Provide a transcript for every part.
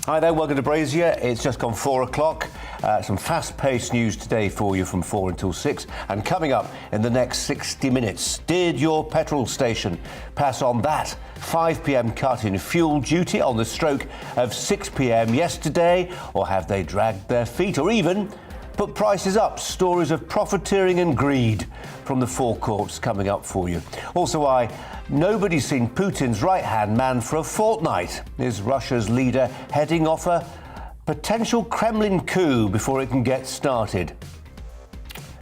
Hi there, welcome to Brazier. It's just gone 4 o'clock. Some fast-paced news today for you from 4 until 6. And coming up in the next 60 minutes, did your petrol station pass on that 5 p.m. cut in fuel duty on the stroke of 6 p.m. yesterday? Or have they dragged their feet or even put prices up? Stories of profiteering and greed from the forecourts coming up for you. Also, why nobody's seen Putin's right-hand man for a fortnight. Is Russia's leader heading off a potential Kremlin coup before it can get started?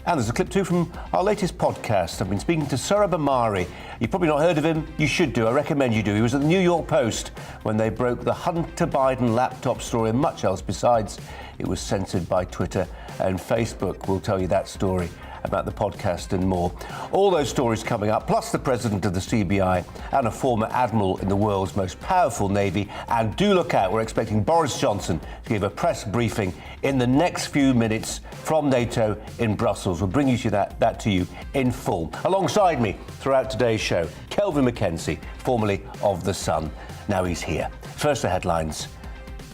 And there's a clip too from our latest podcast. I've been speaking to Sohrab Ahmari. You've probably not heard of him. You should do. I recommend you do. He was at the New York Post when they broke the Hunter Biden laptop story and much else besides. It was censored by Twitter and Facebook. We'll tell you that story about the podcast and more. All those stories coming up, plus the president of the CBI and a former admiral in the world's most powerful navy. And do look out, we're expecting Boris Johnson to give a press briefing in the next few minutes from NATO in Brussels. We'll bring you to that to you in full. Alongside me throughout today's show, Kelvin McKenzie, formerly of The Sun. Now he's here. First the headlines.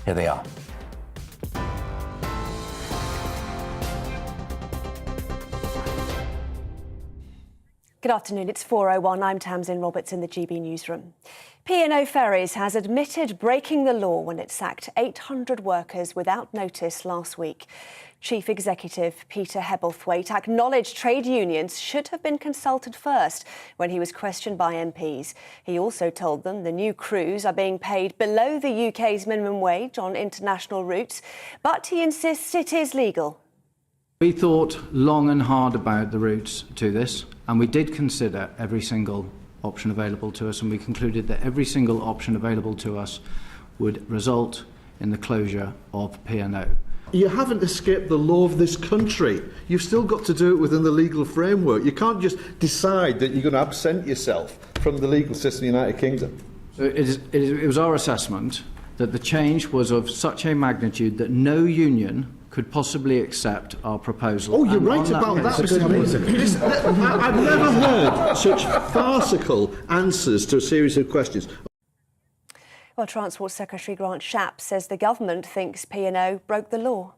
Here they are. Good afternoon, it's 4:01. I'm Tamsin Roberts in the GB newsroom. P&O Ferries has admitted breaking the law when it sacked 800 workers without notice last week. Chief Executive Peter Hebblethwaite acknowledged trade unions should have been consulted first when he was questioned by MPs. He also told them the new crews are being paid below the UK's minimum wage on international routes, but he insists it is legal. We thought long and hard about the routes to this, and we did consider every single option available to us, and we concluded that every single option available to us would result in the closure of P&O. You haven't escaped the law of this country. You've still got to do it within the legal framework. You can't just decide that you're going to absent yourself from the legal system of the United Kingdom. So it was our assessment that the change was of such a magnitude that no union could possibly accept our proposal. Oh, you're right about that. I've never heard such farcical answers to a series of questions. Well, Transport Secretary Grant Shapps says the government thinks P&O broke the law.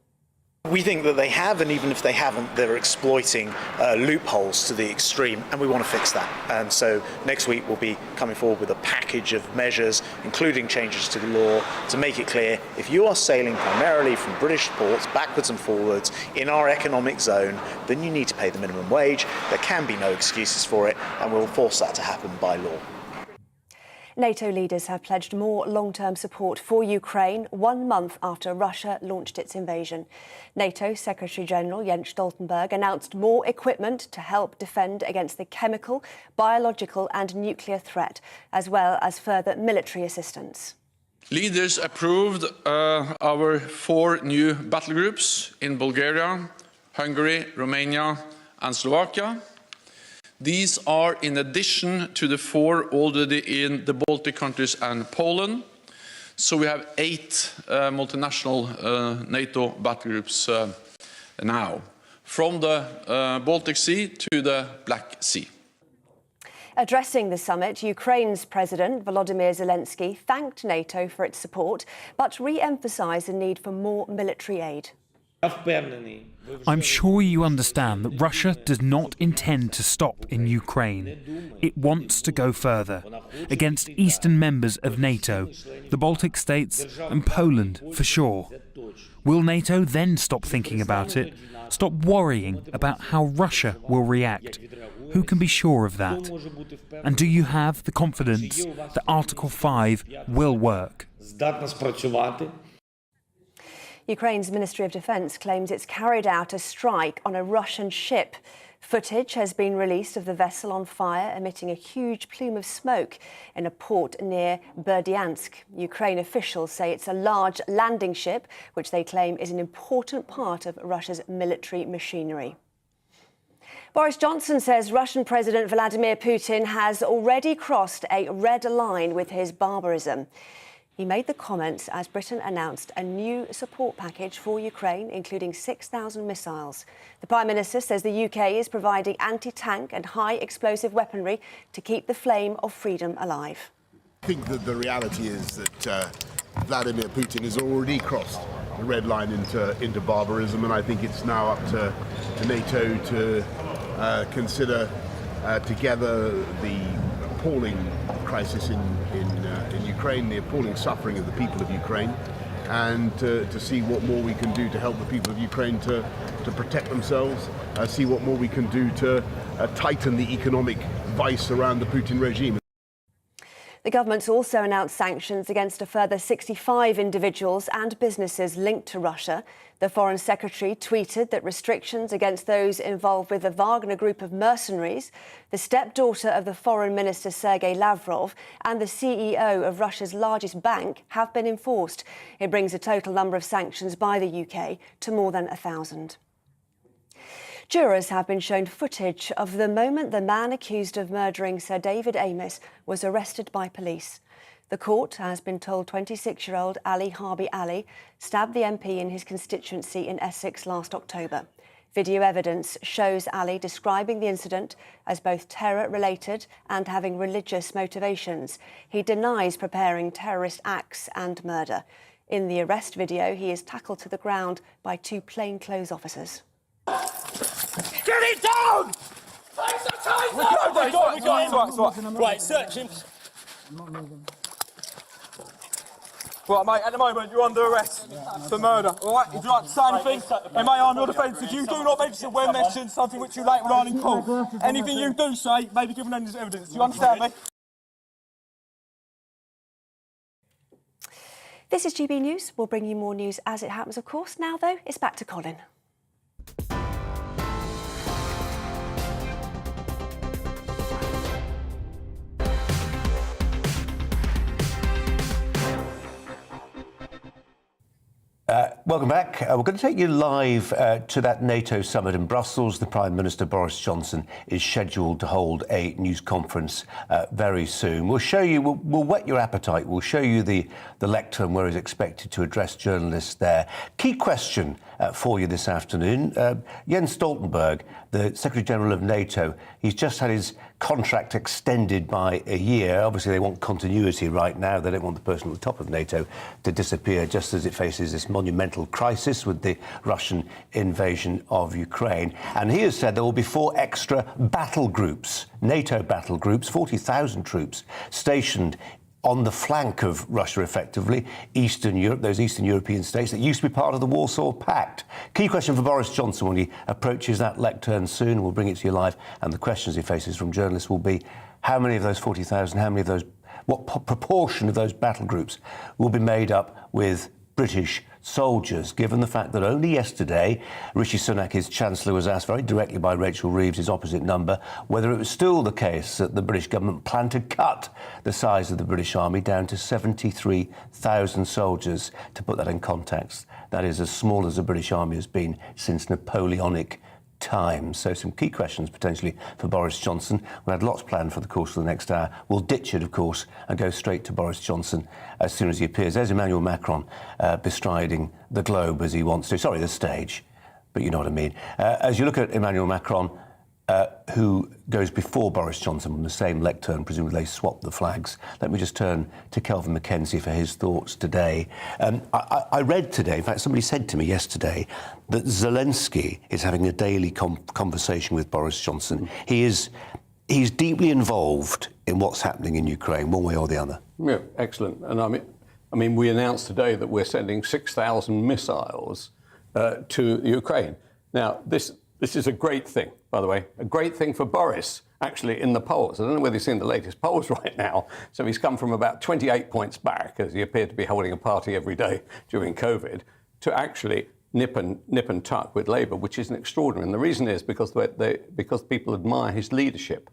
We think that they have, and even if they haven't, they're exploiting loopholes to the extreme, and we want to fix that. And so next week we'll be coming forward with a package of measures, including changes to the law, to make it clear if you are sailing primarily from British ports backwards and forwards in our economic zone, then you need to pay the minimum wage. There can be no excuses for it, and we'll force that to happen by law. NATO leaders have pledged more long-term support for Ukraine 1 month after Russia launched its invasion. NATO Secretary-General Jens Stoltenberg announced more equipment to help defend against the chemical, biological and nuclear threat, as well as further military assistance. Leaders approved our 4 new battle groups in Bulgaria, Hungary, Romania and Slovakia. These are in addition to the 4 already in the Baltic countries and Poland. So we have 8 multinational NATO battle groups now, from the Baltic Sea to the Black Sea. Addressing the summit, Ukraine's President Volodymyr Zelensky thanked NATO for its support, but re-emphasised the need for more military aid. I'm sure you understand that Russia does not intend to stop in Ukraine. It wants to go further, against eastern members of NATO, the Baltic states and Poland for sure. Will NATO then stop thinking about it, stop worrying about how Russia will react? Who can be sure of that? And do you have the confidence that Article 5 will work? Ukraine's Ministry of Defence claims it's carried out a strike on a Russian ship. Footage has been released of the vessel on fire, emitting a huge plume of smoke in a port near Berdyansk. Ukraine officials say it's a large landing ship, which they claim is an important part of Russia's military machinery. Boris Johnson says Russian President Vladimir Putin has already crossed a red line with his barbarism. He made the comments as Britain announced a new support package for Ukraine, including 6,000 missiles. The Prime Minister says the UK is providing anti-tank and high-explosive weaponry to keep the flame of freedom alive. I think that the reality is that Vladimir Putin has already crossed the red line into barbarism, and I think it's now up to NATO to consider together the appalling crisis in Ukraine, the appalling suffering of the people of Ukraine, and to see what more we can do to help the people of Ukraine to protect themselves, see what more we can do to tighten the economic vice around the Putin regime. The government's also announced sanctions against a further 65 individuals and businesses linked to Russia. The Foreign Secretary tweeted that restrictions against those involved with the Wagner group of mercenaries, the stepdaughter of the Foreign Minister Sergei Lavrov and the CEO of Russia's largest bank have been enforced. It brings the total number of sanctions by the UK to more than 1,000. Jurors have been shown footage of the moment the man accused of murdering Sir David Amess was arrested by police. The court has been told 26-year-old Ali Harbi Ali stabbed the MP in his constituency in Essex last October. Video evidence shows Ali describing the incident as both terror-related and having religious motivations. He denies preparing terrorist acts and murder. In the arrest video, he is tackled to the ground by two plainclothes officers. Get it down! We got him. Right, search him. Right, mate, at the moment you're under arrest for murder, all right? Would you like to say anything? In my arm, your defence, if you do not mention when mentioned something which you later on in court, anything you do say may be given as evidence. Do you understand me? This is GB News. We'll bring you more news as it happens, of course. Now, though, it's back to Colin. Welcome back. We're going to take you live to that NATO summit in Brussels. The Prime Minister Boris Johnson is scheduled to hold a news conference very soon. We'll show you, we'll whet your appetite. We'll show you the lectern where he's expected to address journalists there. Key question for you this afternoon. Jens Stoltenberg, the Secretary-General of NATO, he's just had his contract extended by a year. Obviously, they want continuity right now. They don't want the person at the top of NATO to disappear just as it faces this monumental crisis with the Russian invasion of Ukraine. And he has said there will be 4 extra battle groups, NATO battle groups, 40,000 troops stationed on the flank of Russia, effectively, Eastern Europe, those Eastern European states that used to be part of the Warsaw Pact. Key question for Boris Johnson when he approaches that lectern soon. We'll bring it to you live. And the questions he faces from journalists will be how many of those 40,000, how many of those, what proportion of those battle groups will be made up with British soldiers, given the fact that only yesterday Rishi Sunak, his Chancellor, was asked very directly by Rachel Reeves, his opposite number, whether it was still the case that the British government planned to cut the size of the British Army down to 73,000 soldiers. To put that in context, that is as small as the British Army has been since Napoleonic times. So some key questions potentially for Boris Johnson. We had lots planned for the course of the next hour. We'll ditch it, of course, and go straight to Boris Johnson as soon as he appears. There's Emmanuel Macron bestriding the globe as he wants to. Sorry, the stage, but you know what I mean. As you look at Emmanuel Macron, who goes before Boris Johnson on the same lectern, presumably they swap the flags. Let me just turn to Kelvin Mackenzie for his thoughts today. I read today, in fact, somebody said to me yesterday that Zelensky is having a daily conversation with Boris Johnson. He's deeply involved in what's happening in Ukraine, one way or the other. Yeah, excellent. And I mean, we announced today that we're sending 6,000 missiles to Ukraine. Now, this is a great thing, by the way, a great thing for Boris, actually, in the polls. I don't know whether you've seen the latest polls right now. So he's come from about 28 points back, as he appeared to be holding a party every day during COVID, to actually nip and tuck with Labour, which is extraordinary. And the reason is because people admire his leadership.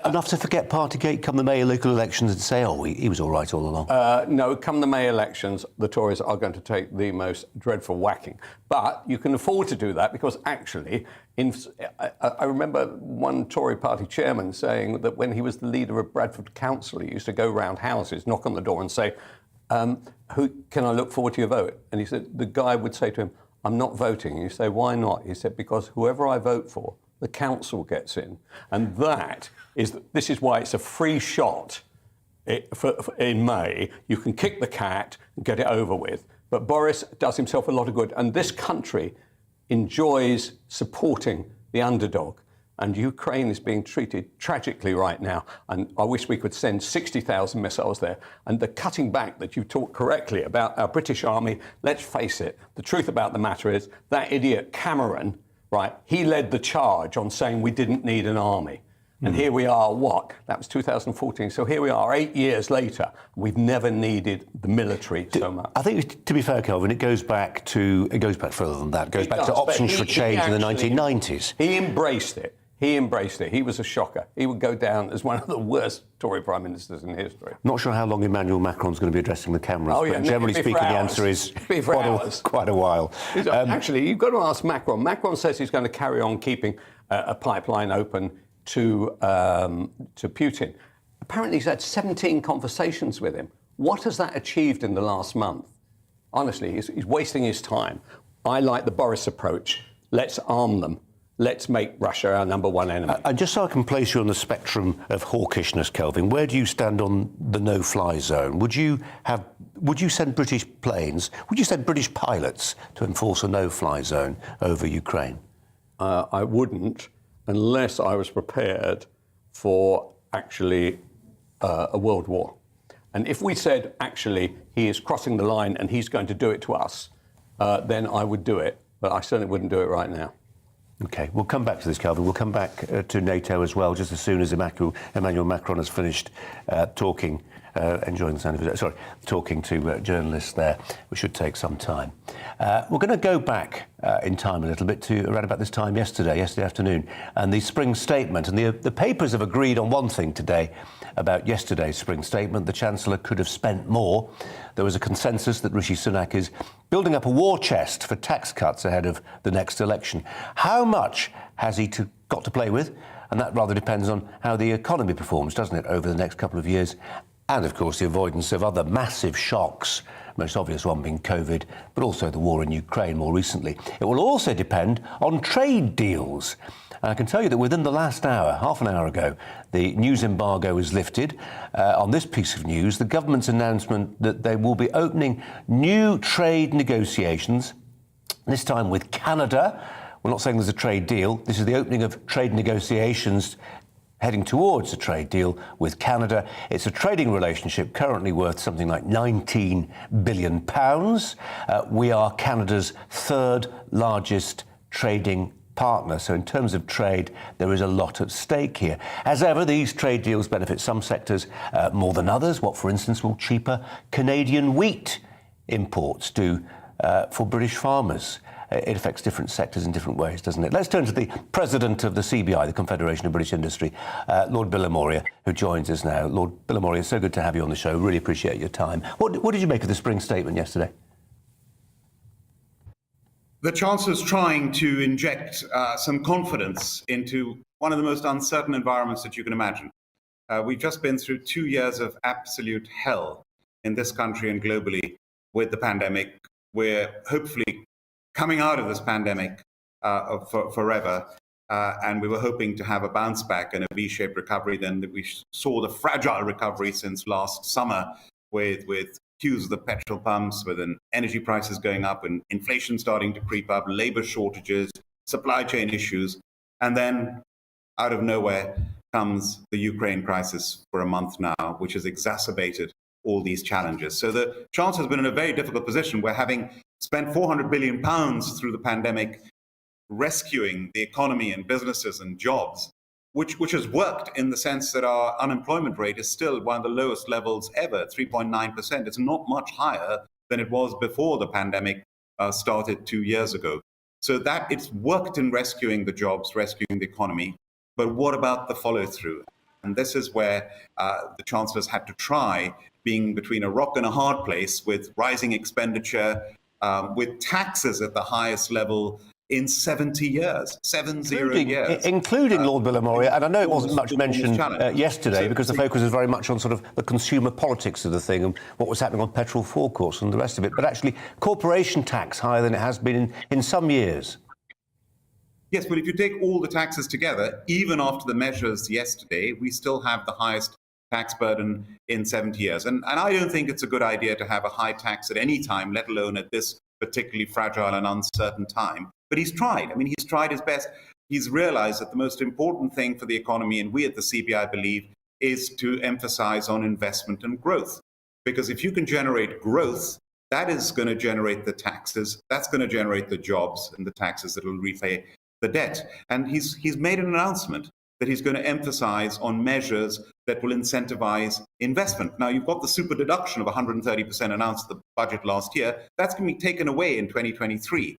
Enough to forget Partygate come the May local elections and say, oh, he was all right all along? No, come the May elections, the Tories are going to take the most dreadful whacking. But you can afford to do that because actually, I remember one Tory party chairman saying that when he was the leader of Bradford Council, he used to go round houses, knock on the door and say, who can I look forward to your vote? And he said, the guy would say to him, I'm not voting. And you say, why not? He said, because whoever I vote for, the council gets in. And this is why it's a free shot in May, you can kick the cat and get it over with. But Boris does himself a lot of good. And this country enjoys supporting the underdog. And Ukraine is being treated tragically right now. And I wish we could send 60,000 missiles there. And the cutting back that you talked correctly about our British army, let's face it, the truth about the matter is that idiot Cameron, right, he led the charge on saying we didn't need an army. And here we are, what? That was 2014. So here we are 8 years later. We've never needed the military so much. I think, to be fair, Kelvin, it goes back further than that. It goes back to options for change in the 1990s. He embraced it. He embraced it. He was a shocker. He would go down as one of the worst Tory prime ministers in history. Not sure how long Emmanuel Macron's going to be addressing the cameras, but generally speaking, the answer is quite a while. Actually, you've got to ask Macron. Macron says he's going to carry on keeping a pipeline open to Putin. Apparently, he's had 17 conversations with him. What has that achieved in the last month? Honestly, he's wasting his time. I like the Boris approach. Let's arm them. Let's make Russia our number one enemy. And just so I can place you on the spectrum of hawkishness, Kelvin, where do you stand on the no-fly zone? Would you send British planes? Would you send British pilots to enforce a no-fly zone over Ukraine? I wouldn't, unless I was prepared for actually a world war. And if we said, actually, he is crossing the line and he's going to do it to us, then I would do it. But I certainly wouldn't do it right now. OK, we'll come back to this, Kelvin. We'll come back to NATO as well, just as soon as Emmanuel Macron has finished talking, enjoying the sound of it, talking to journalists there, which should take some time. We're going to go back in time a little bit to around about this time yesterday afternoon, and the spring statement. And the papers have agreed on one thing today about yesterday's spring statement. The Chancellor could have spent more. There was a consensus that Rishi Sunak is building up a war chest for tax cuts ahead of the next election. How much has he got to play with? And that rather depends on how the economy performs, doesn't it, over the next couple of years? And, of course, the avoidance of other massive shocks, most obvious one being COVID, but also the war in Ukraine more recently. It will also depend on trade deals. And I can tell you that within the last hour, half an hour ago, the news embargo is lifted. On this piece of news, the government's announcement that they will be opening new trade negotiations, this time with Canada. We're not saying there's a trade deal. This is the opening of trade negotiations heading towards a trade deal with Canada. It's a trading relationship currently worth something like £19 billion. We are Canada's third largest trading partner. So in terms of trade, there is a lot at stake here. As ever, these trade deals benefit some sectors more than others. What, for instance, will cheaper Canadian wheat imports do for British farmers? It affects different sectors in different ways, doesn't it? Let's turn to the president of the CBI, the Confederation of British Industry, Lord Billamoria, who joins us now. Lord Billamoria, it's so good to have you on the show. Really appreciate your time. What did you make of the spring statement yesterday? The Chancellor's trying to inject some confidence into one of the most uncertain environments that you can imagine. We've just been through 2 years of absolute hell in this country and globally with the pandemic. We're hopefully coming out of this pandemic forever, and we were hoping to have a bounce back and a V-shaped recovery. Then we saw the fragile recovery since last summer with queues of the petrol pumps, with energy prices going up and inflation starting to creep up, labor shortages, supply chain issues. And then out of nowhere comes the Ukraine crisis for a month now, which has exacerbated all these challenges. So the Chancellor has been in a very difficult position. We're having spent £400 billion through the pandemic rescuing the economy and businesses and jobs, which has worked in the sense that our unemployment rate is still one of the lowest levels ever, 3.9%. It's not much higher than it was before the pandemic started 2 years ago. So that it's worked in rescuing the jobs, rescuing the economy. But what about the follow-through? And this is where the Chancellor's had to try, being between a rock and a hard place with rising expenditure, with taxes at the highest level in 70 years, 70 years. Including Lord Billamoria, and I know it wasn't much mentioned yesterday because the focus was very much on sort of the consumer politics of the thing and what was happening on petrol forecourts and the rest of it, but actually corporation tax higher than it has been in some years. Yes, but if you take all the taxes together, even after the measures yesterday, we still have the highest tax burden in 70 years. And I don't think it's a good idea to have a high tax at any time, let alone at this particularly fragile and uncertain time. But he's tried. I mean, he's tried his best. He's realized that the most important thing for the economy, and we at the CBI believe, is to emphasize on investment and growth. Because if you can generate growth, that is going to generate the taxes, that's going to generate the jobs and the taxes that will repay the debt. And he's made an announcement that he's going to emphasize on measures that will incentivize investment. Now, you've got the super deduction of 130% announced in the budget last year. That's going to be taken away in 2023.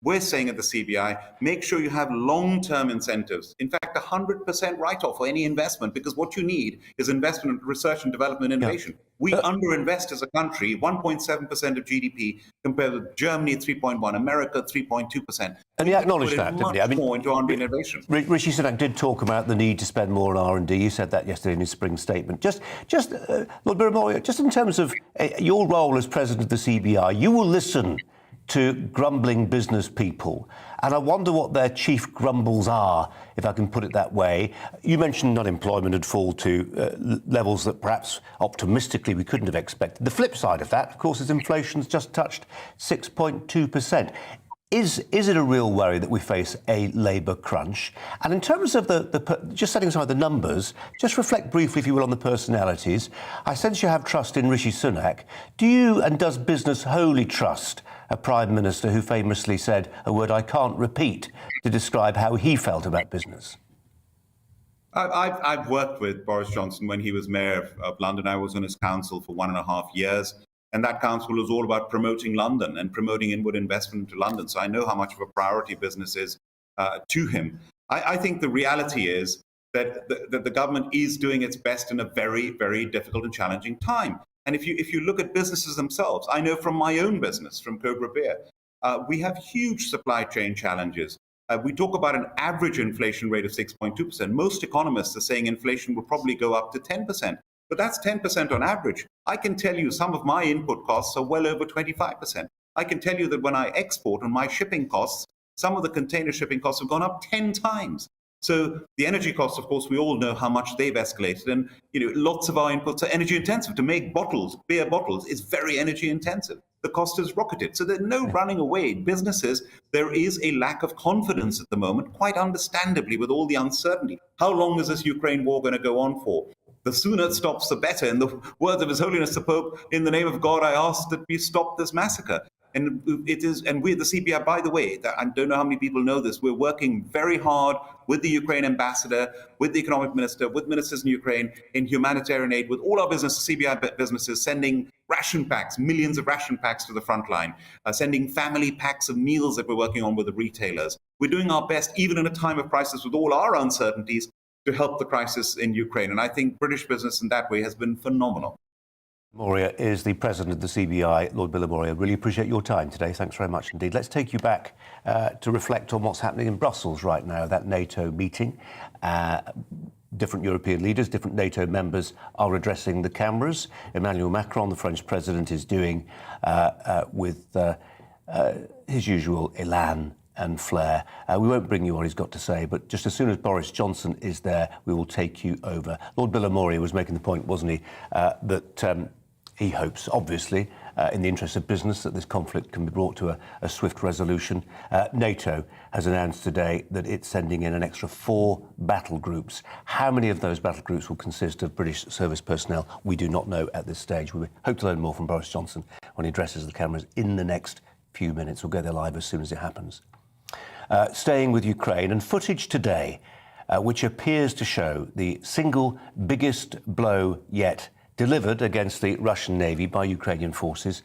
We're saying at the CBI, make sure you have long-term incentives. In fact, 100% write-off for any investment, because what you need is investment in research and development and innovation. Yeah. We underinvest as a country, 1.7% of GDP, compared with Germany at 3.1%, America at 3.2%. And he acknowledged that, didn't he? I mean, more into R&D innovation. Rishi Sunak did talk about the need to spend more on R&D. You said that yesterday in his spring statement. Just Lord Birramori, just in terms of your role as president of the CBI, you will listen to grumbling business people. And I wonder what their chief grumbles are, if I can put it that way. You mentioned unemployment had fallen to levels that perhaps optimistically we couldn't have expected. The flip side of that, of course, is inflation's just touched 6.2%. Is it a real worry that we face a labour crunch? And in terms of just setting aside the numbers, just reflect briefly, if you will, on the personalities. I sense you have trust in Rishi Sunak. Do you, and does business wholly trust a Prime Minister who famously said a word I can't repeat to describe how he felt about business? I've worked with Boris Johnson when he was Mayor of London. I was on his council for 1.5 years. And that council was all about promoting London and promoting inward investment into London. So I know how much of a priority business is to him. I think the reality is that the government is doing its best in a very, very difficult and challenging time. And if you look at businesses themselves, I know from my own business, from Cobra Beer, we have huge supply chain challenges. We talk about an average inflation rate of 6.2%. Most economists are saying inflation will probably go up to 10%. But that's 10% on average. I can tell you some of my input costs are well over 25%. I can tell you that when I export on my shipping costs, some of the container shipping costs have gone up 10 times. So the energy costs, of course, we all know how much they've escalated. And lots of our inputs are energy intensive. To make bottles, beer bottles, is very energy intensive. The cost has rocketed. So there's no running away. Businesses, there is a lack of confidence at the moment, quite understandably, with all the uncertainty. How long is this Ukraine war going to go on for? The sooner it stops, the better. In the words of His Holiness the Pope, in the name of God, I ask that we stop this massacre. And we at the CBI, by the way, I don't know how many people know this, we're working very hard with the Ukraine ambassador, with the economic minister, with ministers in Ukraine, in humanitarian aid, with all our CBI businesses, sending ration packs, millions of ration packs to the front line, sending family packs of meals that we're working on with the retailers. We're doing our best, even in a time of crisis with all our uncertainties, to help the crisis in Ukraine. And I think British business in that way has been phenomenal. Moria is the president of the CBI. Lord Birramori, I really appreciate your time today. Thanks very much indeed. Let's take you back to reflect on what's happening in Brussels right now, that NATO meeting. Different European leaders, different NATO members are addressing the cameras. Emmanuel Macron, the French president, is doing with his usual elan and flair. We won't bring you what he's got to say, but just as soon as Boris Johnson is there, we will take you over. Lord Birramori was making the point, wasn't he, that he hopes, obviously, in the interest of business, that this conflict can be brought to a swift resolution. NATO has announced today that it's sending in an extra 4 battle groups. How many of those battle groups will consist of British service personnel? We do not know at this stage. We hope to learn more from Boris Johnson when he addresses the cameras in the next few minutes. We'll go there live as soon as it happens. Staying with Ukraine, and footage today which appears to show the single biggest blow yet delivered against the Russian Navy by Ukrainian forces.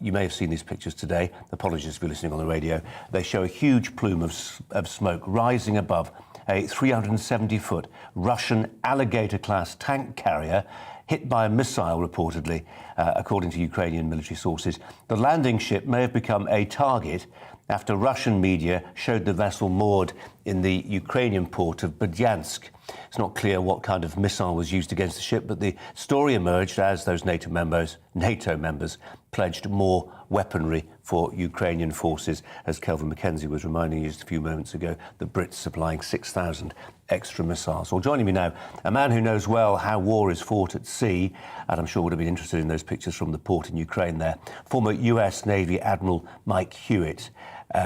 You may have seen these pictures today. Apologies if you're listening on the radio. They show a huge plume of smoke rising above a 370-foot Russian Alligator-class tank carrier hit by a missile, reportedly, according to Ukrainian military sources. The landing ship may have become a target after Russian media showed the vessel moored in the Ukrainian port of Berdyansk. It's not clear what kind of missile was used against the ship, but the story emerged as those NATO members pledged more weaponry for Ukrainian forces. As Kelvin Mackenzie was reminding you just a few moments ago, the Brits supplying 6,000 extra missiles. Well, joining me now, a man who knows well how war is fought at sea, and I'm sure would have been interested in those pictures from the port in Ukraine there, former US Navy Admiral Mike Hewitt.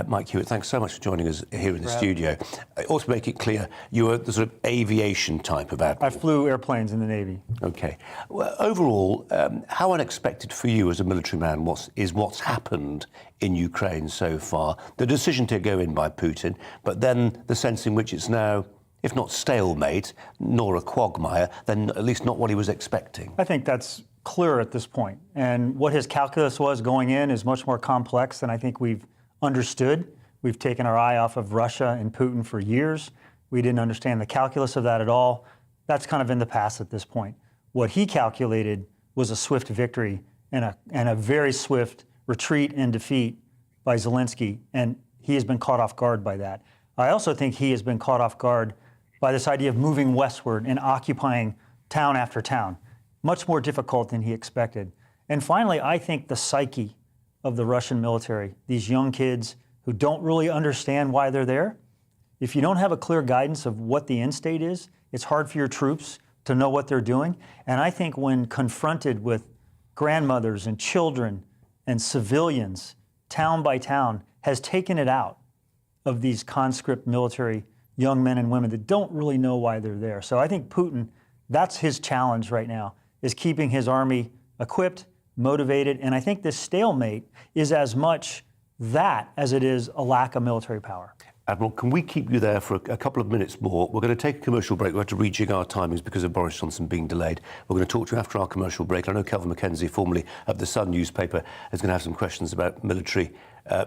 Mike Hewitt, thanks so much for joining us here in the studio. Also make it clear, you were the sort of aviation type of admiral. I flew airplanes in the Navy. OK. Well, overall, how unexpected for you as a military man is what's happened in Ukraine so far? The decision to go in by Putin, but then the sense in which it's now, if not stalemate, nor a quagmire, then at least not what he was expecting. I think that's clear at this point. And what his calculus was going in is much more complex than I think we've understood. We've taken our eye off of Russia and Putin for years. We didn't understand the calculus of that at all. That's kind of in the past at this point. What he calculated was a swift victory and a very swift retreat and defeat by Zelensky, and he has been caught off guard by that. I also think he has been caught off guard by this idea of moving westward and occupying town after town. Much more difficult than he expected. And finally, I think the psyche of the Russian military, these young kids who don't really understand why they're there. If you don't have a clear guidance of what the end state is, it's hard for your troops to know what they're doing. And I think when confronted with grandmothers and children and civilians, town by town, has taken it out of these conscript military young men and women that don't really know why they're there. So I think Putin, that's his challenge right now, is keeping his army equipped, motivated, and I think this stalemate is as much that as it is a lack of military power. Admiral, can we keep you there for a couple of minutes more? We're going to take a commercial break. We have to rejig our timings because of Boris Johnson being delayed. We're going to talk to you after our commercial break. I know Kelvin Mackenzie, formerly of the Sun newspaper, is going to have some questions about military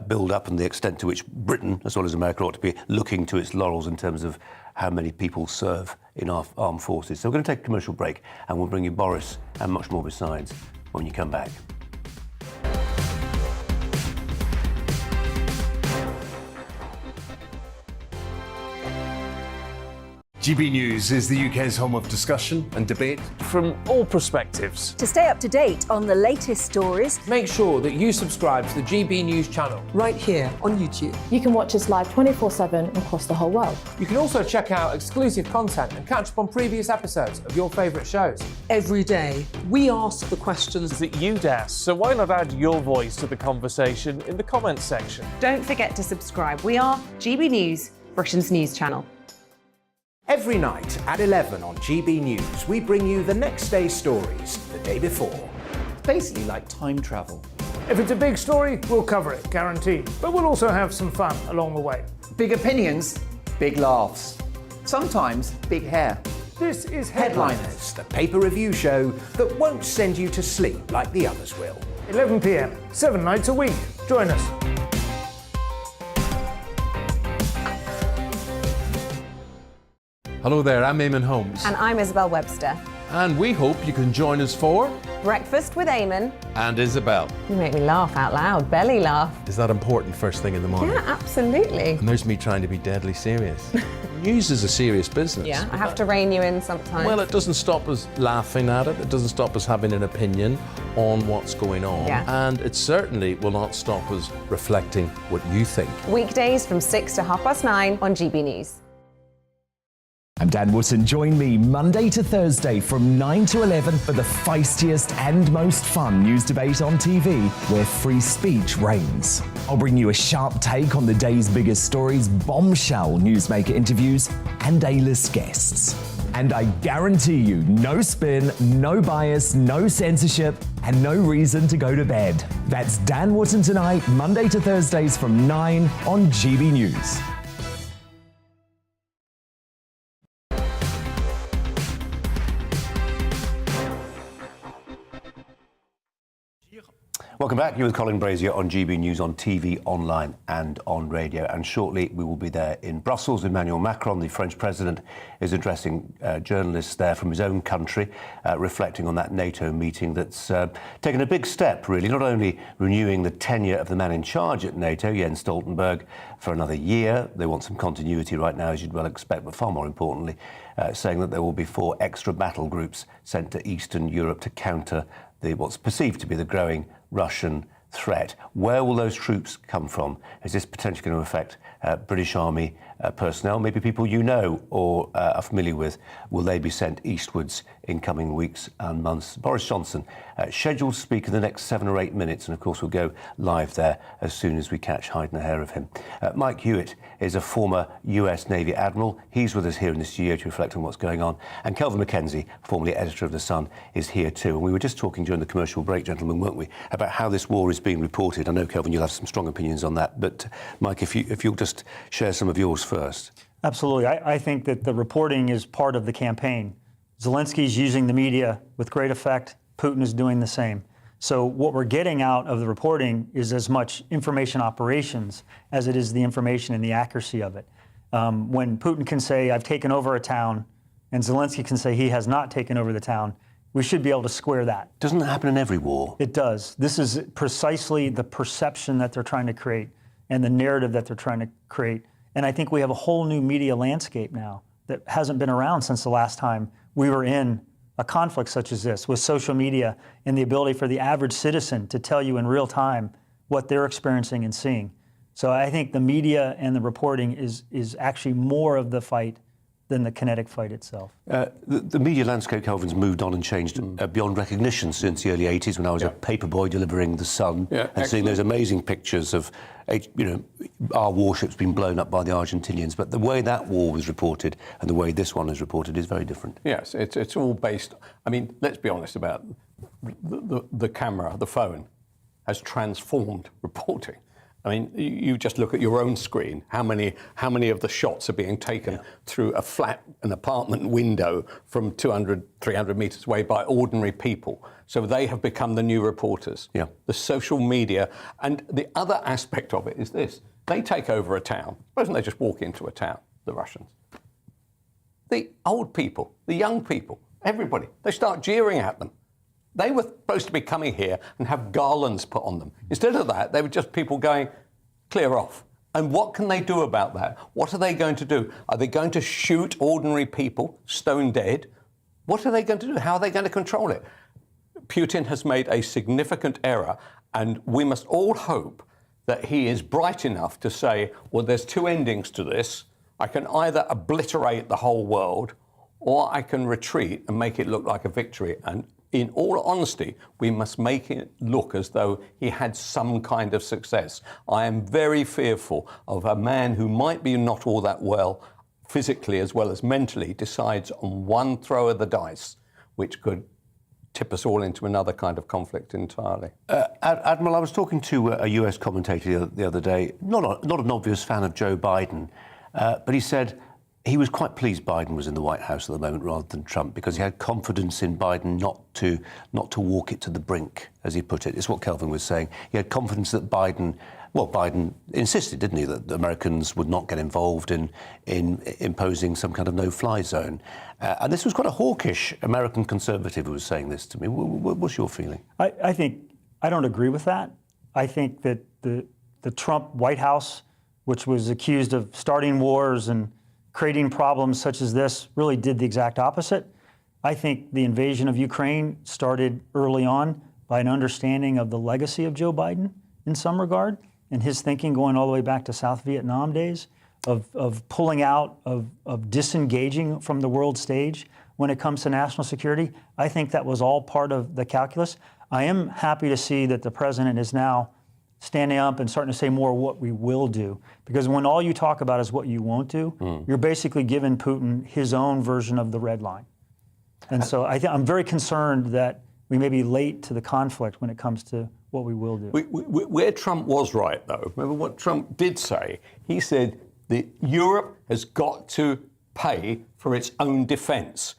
build-up and the extent to which Britain, as well as America, ought to be looking to its laurels in terms of how many people serve in our armed forces. So we're going to take a commercial break and we'll bring you Boris and much more besides when you come back. GB News is the UK's home of discussion and debate from all perspectives. To stay up to date on the latest stories, make sure that you subscribe to the GB News channel right here on YouTube. You can watch us live 24/7 across the whole world. You can also check out exclusive content and catch up on previous episodes of your favourite shows. Every day, we ask the questions that you'd ask, so why not add your voice to the conversation in the comments section? Don't forget to subscribe. We are GB News, Britain's news channel. Every night at 11 on GB News, we bring you the next day's stories the day before. It's basically like time travel. If it's a big story, we'll cover it, guaranteed. But we'll also have some fun along the way. Big opinions, big laughs. Sometimes big hair. This is Headliners, the paper review show that won't send you to sleep like the others will. 11 p.m, 7 nights a week. Join us. Hello there, I'm Eamon Holmes. And I'm Isabel Webster. And we hope you can join us for Breakfast with Eamon and Isabel. You make me laugh out loud, belly laugh. Is that important first thing in the morning? Yeah, absolutely. And there's me trying to be deadly serious. News is a serious business. Yeah, I have to rein you in sometimes. Well, it doesn't stop us laughing at it. It doesn't stop us having an opinion on what's going on. Yeah. And it certainly will not stop us reflecting what you think. Weekdays from 6 to 9:30 on GB News. I'm Dan Wootton. Join me Monday to Thursday from 9 to 11 for the feistiest and most fun news debate on TV, where free speech reigns. I'll bring you a sharp take on the day's biggest stories, bombshell newsmaker interviews, and A-list guests. And I guarantee you, no spin, no bias, no censorship, and no reason to go to bed. That's Dan Wootton Tonight, Monday to Thursdays from 9 on GB News. Welcome back. You're with Colin Brazier on GB News on TV, online and on radio. And shortly we will be there in Brussels. Emmanuel Macron, the French president, is addressing journalists there from his own country, reflecting on that NATO meeting that's taken a big step, really, not only renewing the tenure of the man in charge at NATO, Jens Stoltenberg, for another year. They want some continuity right now, as you'd well expect, but far more importantly, saying that there will be 4 extra battle groups sent to Eastern Europe to counter what's perceived to be the growing Russian threat. Where will those troops come from? Is this potentially going to affect British Army personnel, maybe people you know or are familiar with? Will they be sent eastwards in coming weeks and months? Boris Johnson scheduled to speak in the next 7 or 8 minutes, and of course we'll go live there as soon as we catch hide and hair of him. Mike Hewitt is a former US Navy Admiral. He's with us here in the studio to reflect on what's going on. And Kelvin Mackenzie, formerly editor of The Sun, is here too. And we were just talking during the commercial break, gentlemen, weren't we, about how this war is being reported. I know, Kelvin, you'll have some strong opinions on that, but Mike, if you'll just share some of yours first. Absolutely. I think that the reporting is part of the campaign. Zelensky's using the media with great effect. Putin is doing the same. So what we're getting out of the reporting is as much information operations as it is the information and the accuracy of it. When Putin can say, I've taken over a town, and Zelensky can say he has not taken over the town, we should be able to square that. Doesn't that happen in every war? It does. This is precisely the perception that they're trying to create and the narrative that they're trying to create. And I think we have a whole new media landscape now that hasn't been around since the last time we were in a conflict such as this, with social media and the ability for the average citizen to tell you in real time what they're experiencing and seeing. So I think the media and the reporting is actually more of the fight than the kinetic fight itself. The media landscape, Kelvin's moved on and changed beyond recognition since the early 80s, when I was a paper boy delivering The Sun and seeing those amazing pictures of our warships being blown up by the Argentinians. But the way that war was reported and the way this one is reported is very different. Yes, it's all based, I mean, let's be honest about the camera, the phone has transformed reporting. I mean, you just look at your own screen. How many of the shots are being taken through an apartment window from 200, 300 metres away by ordinary people? So they have become the new reporters. Yeah. The social media. And the other aspect of it is this. They take over a town. Supposing they just walk into a town, the Russians. The old people, the young people, everybody, they start jeering at them. They were supposed to be coming here and have garlands put on them. Instead of that, they were just people going, clear off. And what can they do about that? What are they going to do? Are they going to shoot ordinary people, stone dead? What are they going to do? How are they going to control it? Putin has made a significant error, and we must all hope that he is bright enough to say, well, there's 2 endings to this. I can either obliterate the whole world, or I can retreat and make it look like a victory. And in all honesty, we must make it look as though he had some kind of success. I am very fearful of a man who might be not all that well physically as well as mentally decides on one throw of the dice, which could tip us all into another kind of conflict entirely. Admiral, I was talking to a US commentator the other day, not an obvious fan of Joe Biden, but he said he was quite pleased Biden was in the White House at the moment rather than Trump, because he had confidence in Biden not to walk it to the brink, as he put it. It's what Kelvin was saying. He had confidence that Biden insisted, didn't he, that the Americans would not get involved in imposing some kind of no-fly zone. And this was quite a hawkish American conservative who was saying this to me. What's your feeling? I think I don't agree with that. I think that the Trump White House, which was accused of starting wars and creating problems such as this, really did the exact opposite. I think the invasion of Ukraine started early on by an understanding of the legacy of Joe Biden in some regard, and his thinking going all the way back to South Vietnam days of pulling out, of disengaging from the world stage when it comes to national security. I think that was all part of the calculus. I am happy to see that the president is now standing up and starting to say more what we will do. Because when all you talk about is what you won't do, you're basically giving Putin his own version of the red line. And so I'm very concerned that we may be late to the conflict when it comes to what we will do. Where Trump was right, though, remember what Trump did say? He said that Europe has got to pay for its own defence.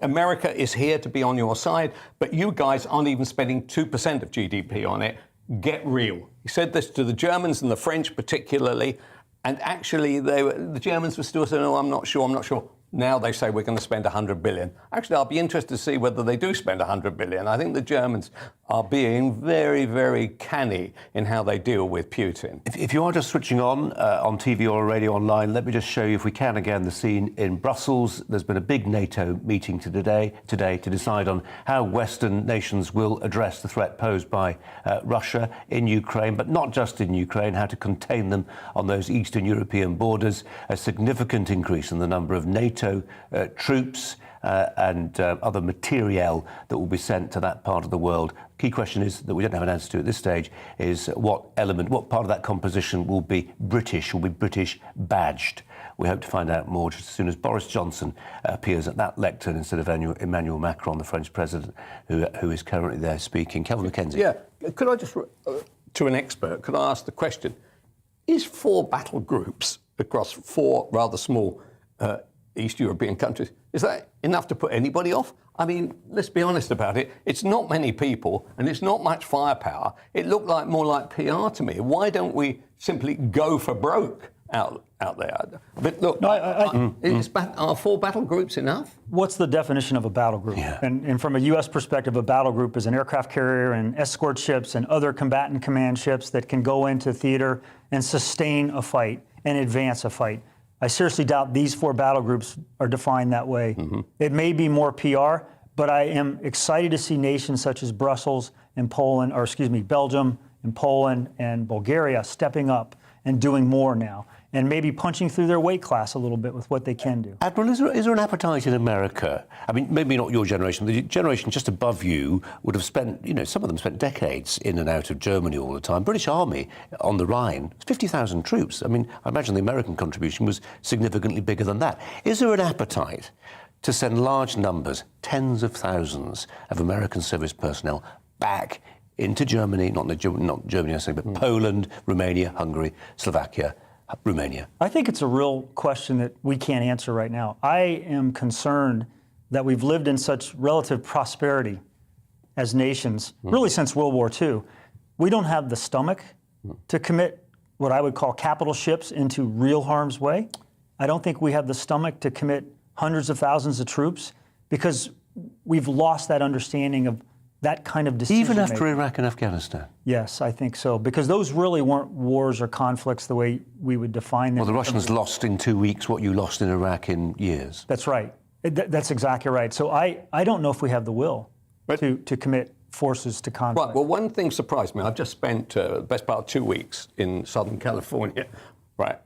America is here to be on your side, but you guys aren't even spending 2% of GDP on it. Get real. He said this to the Germans and the French particularly, and actually the Germans were still saying, oh, I'm not sure. Now they say we're going to spend 100 billion. Actually, I'll be interested to see whether they do spend 100 billion. I think the Germans are being very, very canny in how they deal with Putin. If you are just switching on TV or radio online, let me just show you, if we can again, the scene in Brussels. There's been a big NATO meeting today to decide on how Western nations will address the threat posed by Russia in Ukraine, but not just in Ukraine, how to contain them on those Eastern European borders. A significant increase in the number of NATO troops and other materiel that will be sent to that part of the world. Key question is that we don't have an answer to at this stage is what part of that composition will be British badged. We hope to find out more just as soon as Boris Johnson appears at that lectern instead of Emmanuel Macron, the French president, who is currently there speaking. Kelvin Mackenzie. Yeah, could I just, to an expert, could I ask the question, is 4 battle groups across 4 rather small East European countries, is that enough to put anybody off? I mean, let's be honest about it. It's not many people and it's not much firepower. It looked more like PR to me. Why don't we simply go for broke out there? But look, are 4 battle groups enough? What's the definition of a battle group? Yeah. And from a U.S. perspective, a battle group is an aircraft carrier and escort ships and other combatant command ships that can go into theater and sustain a fight and advance a fight. I seriously doubt these 4 battle groups are defined that way. It may be more PR, but I am excited to see nations such as Brussels and Belgium and Poland and Bulgaria stepping up and doing more now, and maybe punching through their weight class a little bit with what they can do. Admiral, is there an appetite in America? I mean, maybe not your generation. The generation just above you would have spent, some of them spent decades in and out of Germany all the time. British Army on the Rhine, 50,000 troops. I mean, I imagine the American contribution was significantly bigger than that. Is there an appetite to send large numbers, tens of thousands of American service personnel back into Germany, not Germany, I say, but Poland, Romania, Hungary, Slovakia, Romania? I think it's a real question that we can't answer right now. I am concerned that we've lived in such relative prosperity as nations, really since World War II. We don't have the stomach to commit what I would call capital ships into real harm's way. I don't think we have the stomach to commit hundreds of thousands of troops because we've lost that understanding of that kind of decision. Even after Iraq and Afghanistan? Yes, I think so, because those really weren't wars or conflicts the way we would define them. Well, the Russians lost in 2 weeks what you lost in Iraq in years. That's right. That's exactly right. So I don't know if we have the will to commit forces to conflict. Right, well, one thing surprised me. I've just spent the best part of 2 weeks in Southern California, right?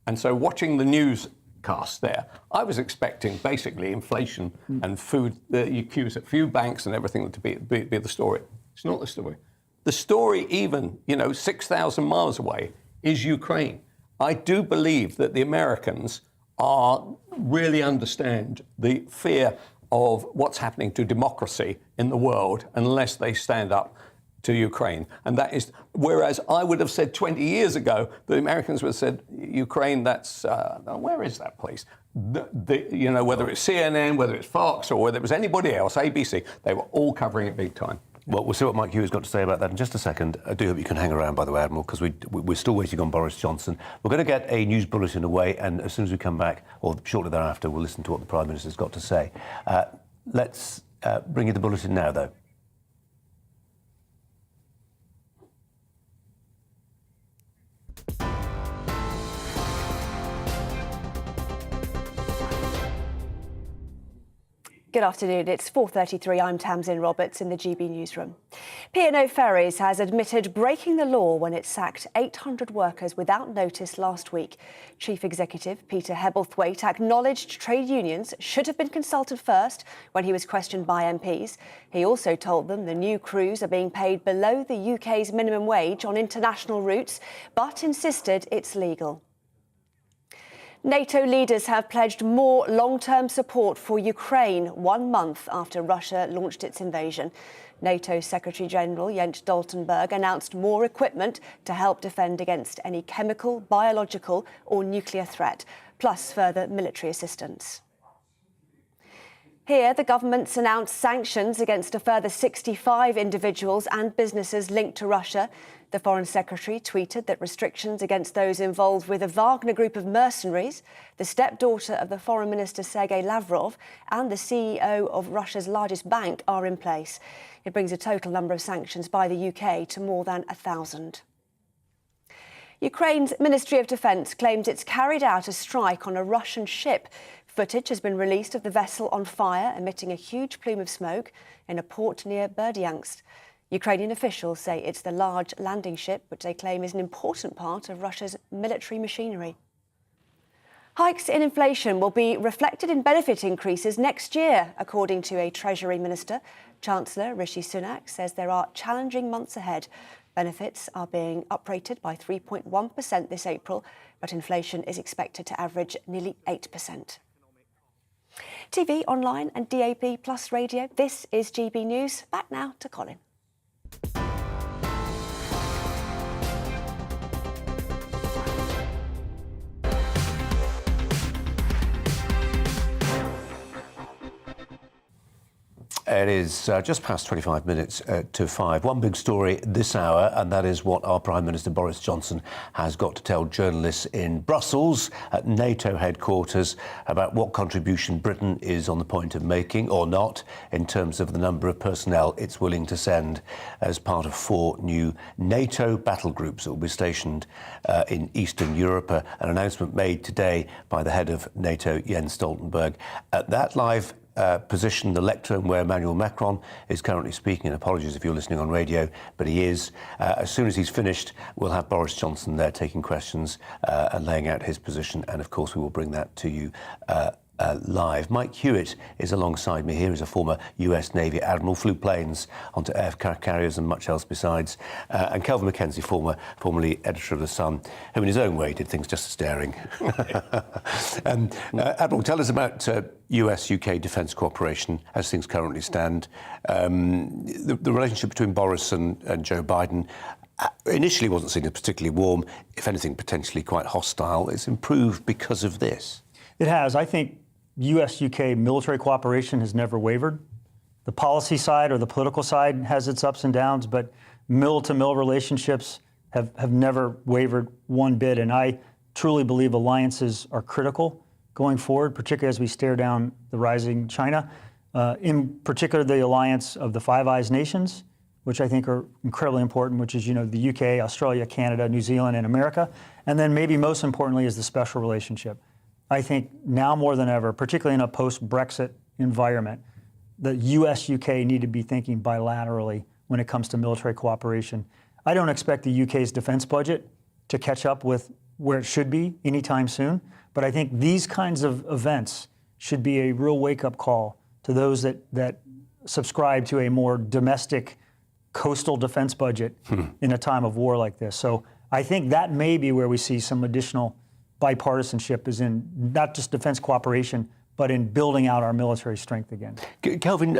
And so watching the newscast there, I was expecting basically inflation and food, you accuse a few banks and everything to be the story. It's not the story. The story, even 6,000 miles away, is Ukraine. I do believe that the Americans really understand the fear of what's happening to democracy in the world unless they stand up to Ukraine. And that is, whereas I would have said 20 years ago, the Americans would have said, Ukraine, that's, where is that place? Whether it's CNN, whether it's Fox, or whether it was anybody else, ABC, they were all covering it big time. Well, we'll see what Mike Hughes got to say about that in just a second. I do hope you can hang around, by the way, Admiral, because we're still waiting on Boris Johnson. We're going to get a news bulletin away, and as soon as we come back, or shortly thereafter, we'll listen to what the Prime Minister's got to say. Let's bring you the bulletin now, though. Good afternoon. It's 4:33. I'm Tamsin Roberts in the GB newsroom. P&O Ferries has admitted breaking the law when it sacked 800 workers without notice last week. Chief Executive Peter Hebblethwaite acknowledged trade unions should have been consulted first when he was questioned by MPs. He also told them the new crews are being paid below the UK's minimum wage on international routes, but insisted it's legal. NATO leaders have pledged more long-term support for Ukraine 1 month after Russia launched its invasion. NATO Secretary-General Jens Stoltenberg announced more equipment to help defend against any chemical, biological or nuclear threat, plus further military assistance. Here, the government's announced sanctions against a further 65 individuals and businesses linked to Russia. The Foreign Secretary tweeted that restrictions against those involved with a Wagner group of mercenaries, the stepdaughter of the Foreign Minister Sergei Lavrov, and the CEO of Russia's largest bank are in place. It brings the total number of sanctions by the UK to more than 1,000. Ukraine's Ministry of Defence claims it's carried out a strike on a Russian ship. Footage has been released of the vessel on fire, emitting a huge plume of smoke in a port near Berdyansk. Ukrainian officials say it's the large landing ship, which they claim is an important part of Russia's military machinery. Hikes in inflation will be reflected in benefit increases next year, according to a Treasury Minister. Chancellor Rishi Sunak says there are challenging months ahead. Benefits are being uprated by 3.1% this April, but inflation is expected to average nearly 8%. TV, online and DAB plus radio. This is GB News. Back now to Colin. It is just past 25 minutes to 5. One big story this hour, and that is what our Prime Minister Boris Johnson has got to tell journalists in Brussels at NATO headquarters about what contribution Britain is on the point of making, or not, in terms of the number of personnel it's willing to send as part of 4 new NATO battle groups that will be stationed in Eastern Europe. An announcement made today by the head of NATO, Jens Stoltenberg. At that live position, the lectern where Emmanuel Macron is currently speaking, and apologies if you're listening on radio, but he is. As soon as he's finished, we'll have Boris Johnson there taking questions and laying out his position, and of course we will bring that to you live. Mike Hewitt is alongside me here. He's a former US Navy Admiral, flew planes onto aircraft carriers and much else besides. And Kelvin Mackenzie, formerly editor of The Sun, who in his own way did things just as daring. Admiral, tell us about US-UK defence cooperation as things currently stand. The relationship between Boris and Joe Biden initially wasn't seen as particularly warm, if anything potentially quite hostile. It's improved because of this. It has. I think US-UK military cooperation has never wavered. The policy side or the political side has its ups and downs, but mill-to-mill relationships have never wavered one bit. And I truly believe alliances are critical going forward, particularly as we stare down the rising China. In particular, the alliance of the Five Eyes nations, which I think are incredibly important, which is, the UK, Australia, Canada, New Zealand, and America. And then maybe most importantly is the special relationship. I think now more than ever, particularly in a post-Brexit environment, the US-UK need to be thinking bilaterally when it comes to military cooperation. I don't expect the UK's defence budget to catch up with where it should be anytime soon, but I think these kinds of events should be a real wake-up call to those that subscribe to a more domestic coastal defence budget in a time of war like this. So I think that may be where we see some additional bipartisanship, is in not just defence cooperation, but in building out our military strength again. Kelvin,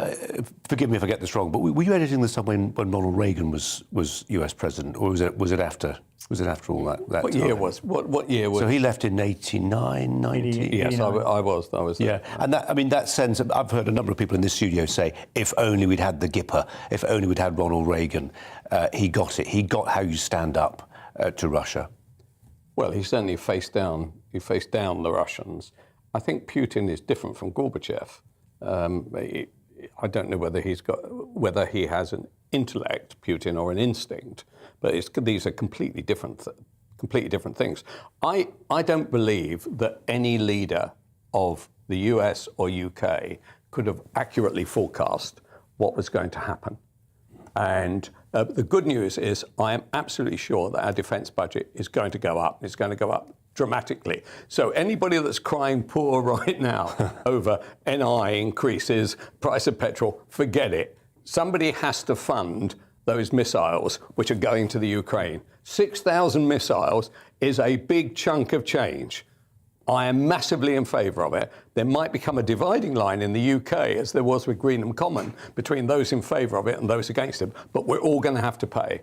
forgive me if I get this wrong, but were you editing this up when Ronald Reagan was US president, or was it after? Was it after all that? What time? year was? What year was? So he left in 89, 90. Yes, I was. Yeah, and that sense. I've heard a number of people in this studio say, if only we'd had the Gipper, if only we'd had Ronald Reagan. He got it. He got how you stand up to Russia. Well, he certainly faced down the Russians. I think Putin is different from Gorbachev. I don't know whether he has an intellect, Putin, or an instinct, but these are completely different things. I don't believe that any leader of the US or UK could have accurately forecast what was going to happen. And the good news is I am absolutely sure that our defence budget is going to go up. It's going to go up dramatically. So anybody that's crying poor right now over NI increases, price of petrol, forget it. Somebody has to fund those missiles which are going to the Ukraine. 6,000 missiles is a big chunk of change. I am massively in favour of it. There might become a dividing line in the UK, as there was with Greenham Common, between those in favour of it and those against it, but we're all going to have to pay.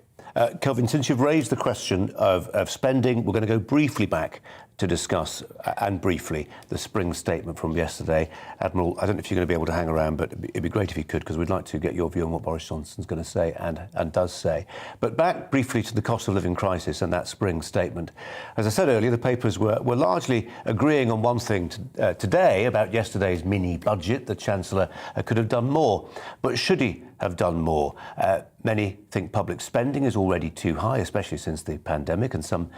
Kelvin, since you've raised the question of spending, we're going to go briefly back to discuss, and briefly, the spring statement from yesterday. Admiral, I don't know if you're going to be able to hang around, but it'd be great if you could, because we'd like to get your view on what Boris Johnson's going to say and does say. But back briefly to the cost of living crisis and that spring statement. As I said earlier, the papers were largely agreeing on one thing today about yesterday's mini budget. The Chancellor could have done more. But should he have done more? Many think public spending is already too high, especially since the pandemic, and some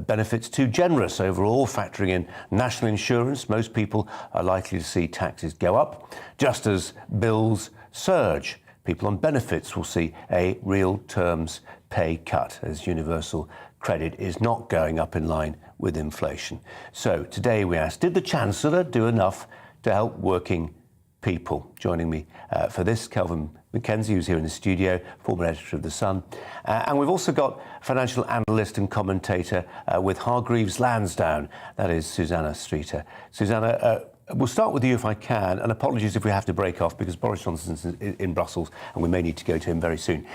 benefits too generous overall, factoring in national insurance. Most people are likely to see taxes go up, just as bills surge. People on benefits will see a real terms pay cut, as universal credit is not going up in line with inflation. So today we asked, did the Chancellor do enough to help working people? Joining me for this, Kelvin Mackenzie, who's here in the studio, former editor of The Sun. And we've also got financial analyst and commentator with Hargreaves Lansdown, that is Susanna Streeter. Susanna, we'll start with you if I can, and apologies if we have to break off because Boris Johnson's in Brussels and we may need to go to him very soon.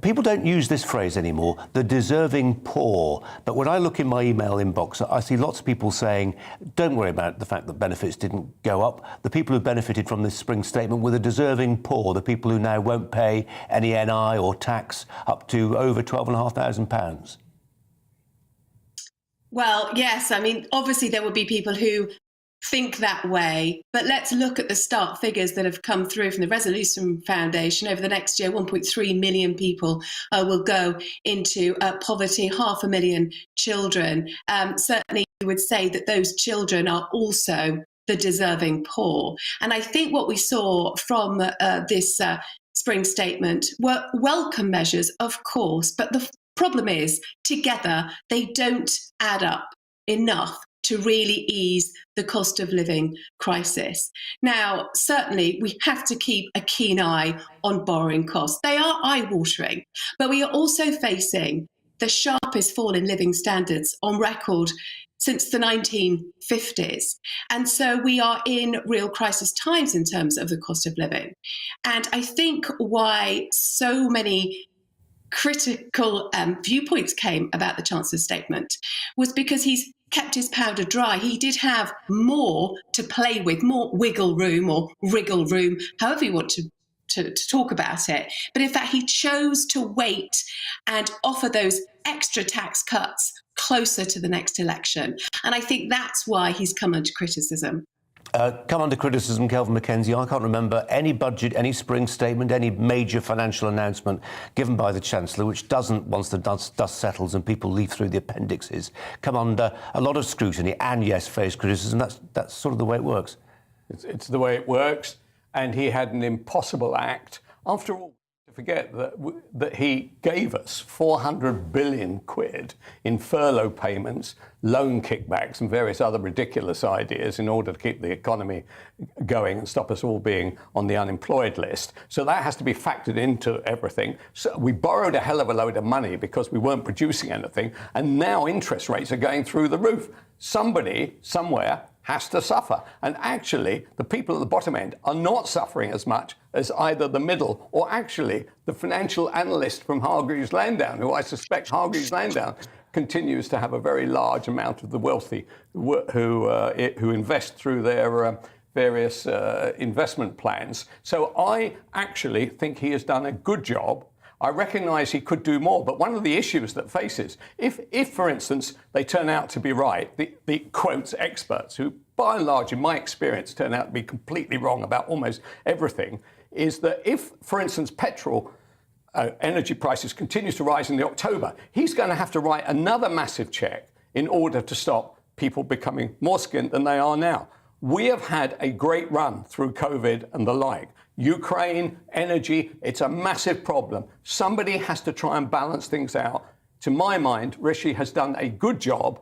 People don't use this phrase anymore, the deserving poor, but when I look in my email inbox, I see lots of people saying, don't worry about the fact that benefits didn't go up. The people who benefited from this spring statement were the deserving poor, the people who now won't pay any NI or tax up to over £12,500. Well, yes, I mean, obviously there would be people who think that way, but let's look at the start figures that have come through from the Resolution Foundation. Over the next year, 1.3 million people will go into poverty, 500,000 children. Certainly, we would say that those children are also the deserving poor. And I think what we saw from this spring statement were welcome measures, of course, but the problem is, together, they don't add up enough to really ease the cost of living crisis. Now, certainly, we have to keep a keen eye on borrowing costs. They are eye-watering, but we are also facing the sharpest fall in living standards on record since the 1950s. And so we are in real crisis times in terms of the cost of living. And I think why so many critical viewpoints came about the Chancellor's statement was because he's kept his powder dry. He did have more to play with, more wiggle room or wriggle room, however you want to talk about it. But in fact, he chose to wait and offer those extra tax cuts closer to the next election. And I think that's why he's come under criticism. Come under criticism, Kelvin Mackenzie. I can't remember any budget, any spring statement, any major financial announcement given by the Chancellor which doesn't, once the dust settles and people leaf through the appendixes, come under a lot of scrutiny and, yes, face criticism. That's sort of the way it works. It's the way it works. And he had an impossible act. After all, forget that he gave us 400 billion quid in furlough payments, loan kickbacks and various other ridiculous ideas in order to keep the economy going and stop us all being on the unemployed list. So that has to be factored into everything. So we borrowed a hell of a load of money because we weren't producing anything, and now interest rates are going through the roof. Somebody, somewhere, has to suffer. And actually, the people at the bottom end are not suffering as much as either the middle or actually the financial analyst from Hargreaves Lansdown, who I suspect Hargreaves Lansdown continues to have a very large amount of the wealthy who invest through their various investment plans. So I actually think he has done a good job. I recognise he could do more, but one of the issues that faces, if for instance, they turn out to be right, the quotes experts, who by and large, in my experience, turn out to be completely wrong about almost everything, is that if, for instance, petrol energy prices continue to rise in the October, he's going to have to write another massive cheque in order to stop people becoming more skint than they are now. We have had a great run through COVID and the like. Ukraine, energy, it's a massive problem. Somebody has to try and balance things out. To my mind, Rishi has done a good job,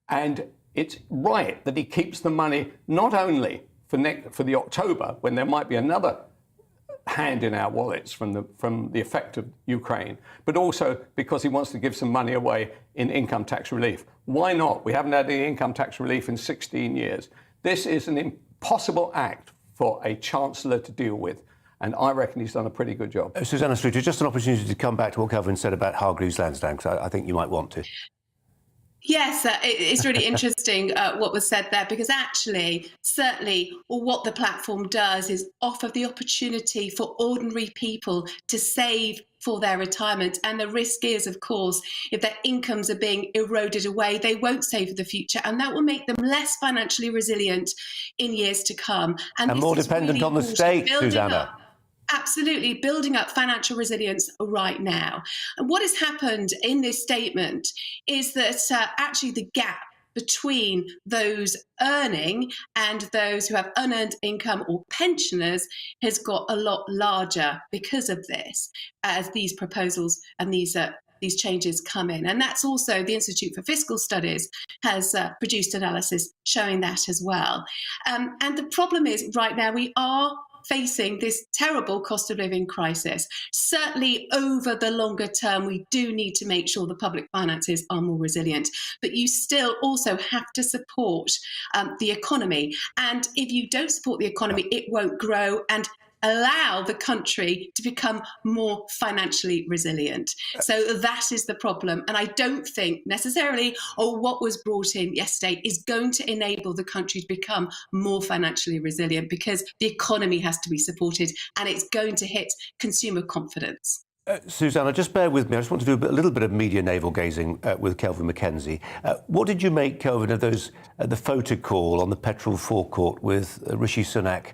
and it's right that he keeps the money not only for the October, when there might be another hand in our wallets from the effect of Ukraine, but also because he wants to give some money away in income tax relief. Why not? We haven't had any income tax relief in 16 years. This is an impossible act for a Chancellor to deal with, and I reckon he's done a pretty good job. Susanna Streeter, just an opportunity to come back to what Kelvin said about Hargreaves Lansdown, because I think you might want to. Yes, it's really interesting what was said there, because actually, certainly, what the platform does is offer the opportunity for ordinary people to save for their retirement. And the risk is, of course, if their incomes are being eroded away, they won't save for the future. And that will make them less financially resilient in years to come. And more dependent on the state, Susanna. Absolutely, building up financial resilience right now. And what has happened in this statement is that actually the gap between those earning and those who have unearned income or pensioners has got a lot larger because of this, as these proposals and these changes come in. And that's also the Institute for Fiscal Studies has produced analysis showing that as well. And the problem is right now we are facing this terrible cost of living crisis. Certainly over the longer term, we do need to make sure the public finances are more resilient, but you still also have to support the economy. And if you don't support the economy, it won't grow and allow the country to become more financially resilient. So that is the problem. And I don't think necessarily, or what was brought in yesterday is going to enable the country to become more financially resilient, because the economy has to be supported and it's going to hit consumer confidence. Susanna, just bear with me. I just want to do a little bit of media navel-gazing with Kelvin McKenzie. What did you make, Kelvin, of those the photo call on the petrol forecourt with Rishi Sunak?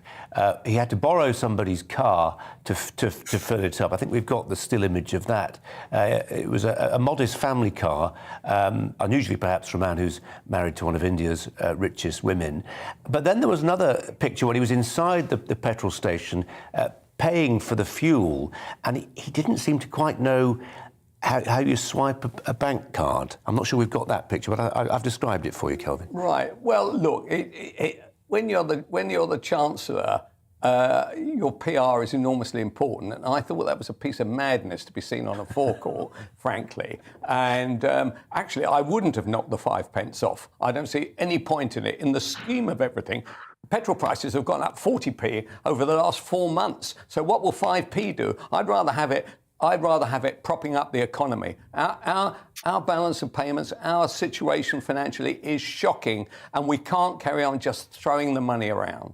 He had to borrow somebody's car to fill it up. I think we've got the still image of that. It was a modest family car, unusually perhaps for a man who's married to one of India's richest women. But then there was another picture when he was inside the petrol station, paying for the fuel, and he didn't seem to quite know how you swipe a bank card. I'm not sure we've got that picture, but I've described it for you, Kelvin. Right. Well, look, when you're the Chancellor, your PR is enormously important, and I thought that was a piece of madness to be seen on a forecourt, frankly. And actually, I wouldn't have knocked the 5 pence off. I don't see any point in it. In the scheme of everything, petrol prices have gone up 40p over the last 4 months. So what will 5p do? I'd rather have it propping up the economy. Our balance of payments, our situation financially is shocking, and we can't carry on just throwing the money around.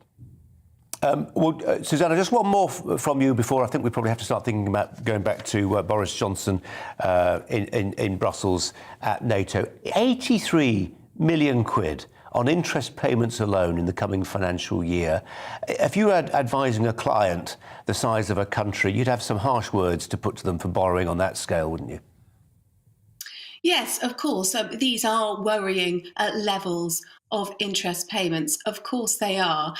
Susanna, just one more from you before I think we probably have to start thinking about going back to Boris Johnson in Brussels at NATO. 83 million quid on interest payments alone in the coming financial year. If you were advising a client the size of a country, you'd have some harsh words to put to them for borrowing on that scale, wouldn't you? Yes, of course. These are worrying levels of interest payments. Of course they are.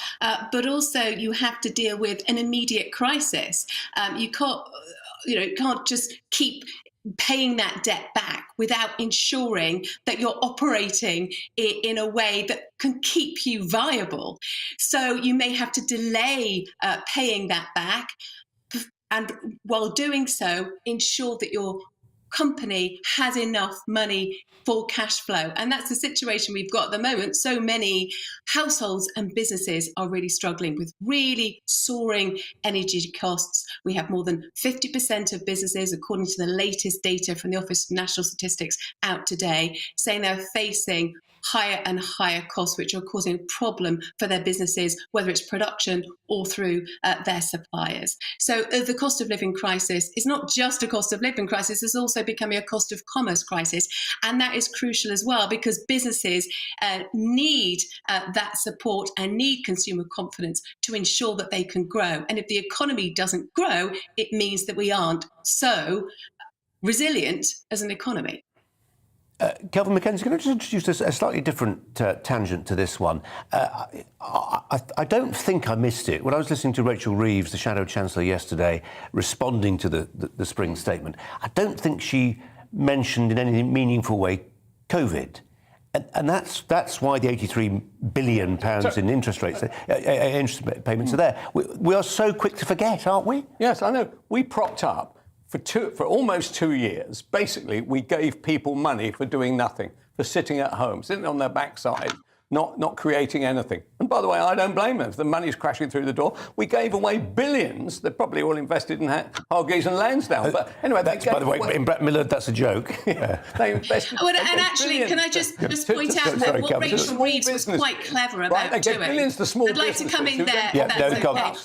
But also you have to deal with an immediate crisis. You can't just keep paying that debt back without ensuring that you're operating in a way that can keep you viable. So you may have to delay paying that back, and while doing so, ensure that your company has enough money for cash flow. And that's the situation we've got at the moment. So many households and businesses are really struggling with really soaring energy costs. We have more than 50% of businesses, according to the latest data from the Office of National Statistics out today, saying they're facing higher and higher costs, which are causing a problem for their businesses, whether it's production or through their suppliers. So the cost of living crisis is not just a cost of living crisis, it's also becoming a cost of commerce crisis. And that is crucial as well, because businesses need that support and need consumer confidence to ensure that they can grow. And if the economy doesn't grow, it means that we aren't so resilient as an economy. Kelvin McKenzie, can I just introduce a slightly different tangent to this one? I don't think I missed it. When I was listening to Rachel Reeves, the Shadow Chancellor, yesterday, responding to the spring statement, I don't think she mentioned in any meaningful way COVID. And that's why the £83 billion in interest rates, interest payments are there. We are so quick to forget, aren't we? Yes, I know. We propped up for almost 2 years. Basically, we gave people money for doing nothing, for sitting at home, sitting on their backside, not creating anything. And by the way, I don't blame them. If the money's crashing through the door, we gave away billions. They're probably all invested in Hargreaves and Lansdowne. But anyway, that's, by the way, in Brett Miller, that's a joke. Yeah. They invested. Oh, and actually, can I just point out that what Rachel Reeves was quite clever about they doing? Gave billions to small I'd like to come in there. Yeah, That's no, go on.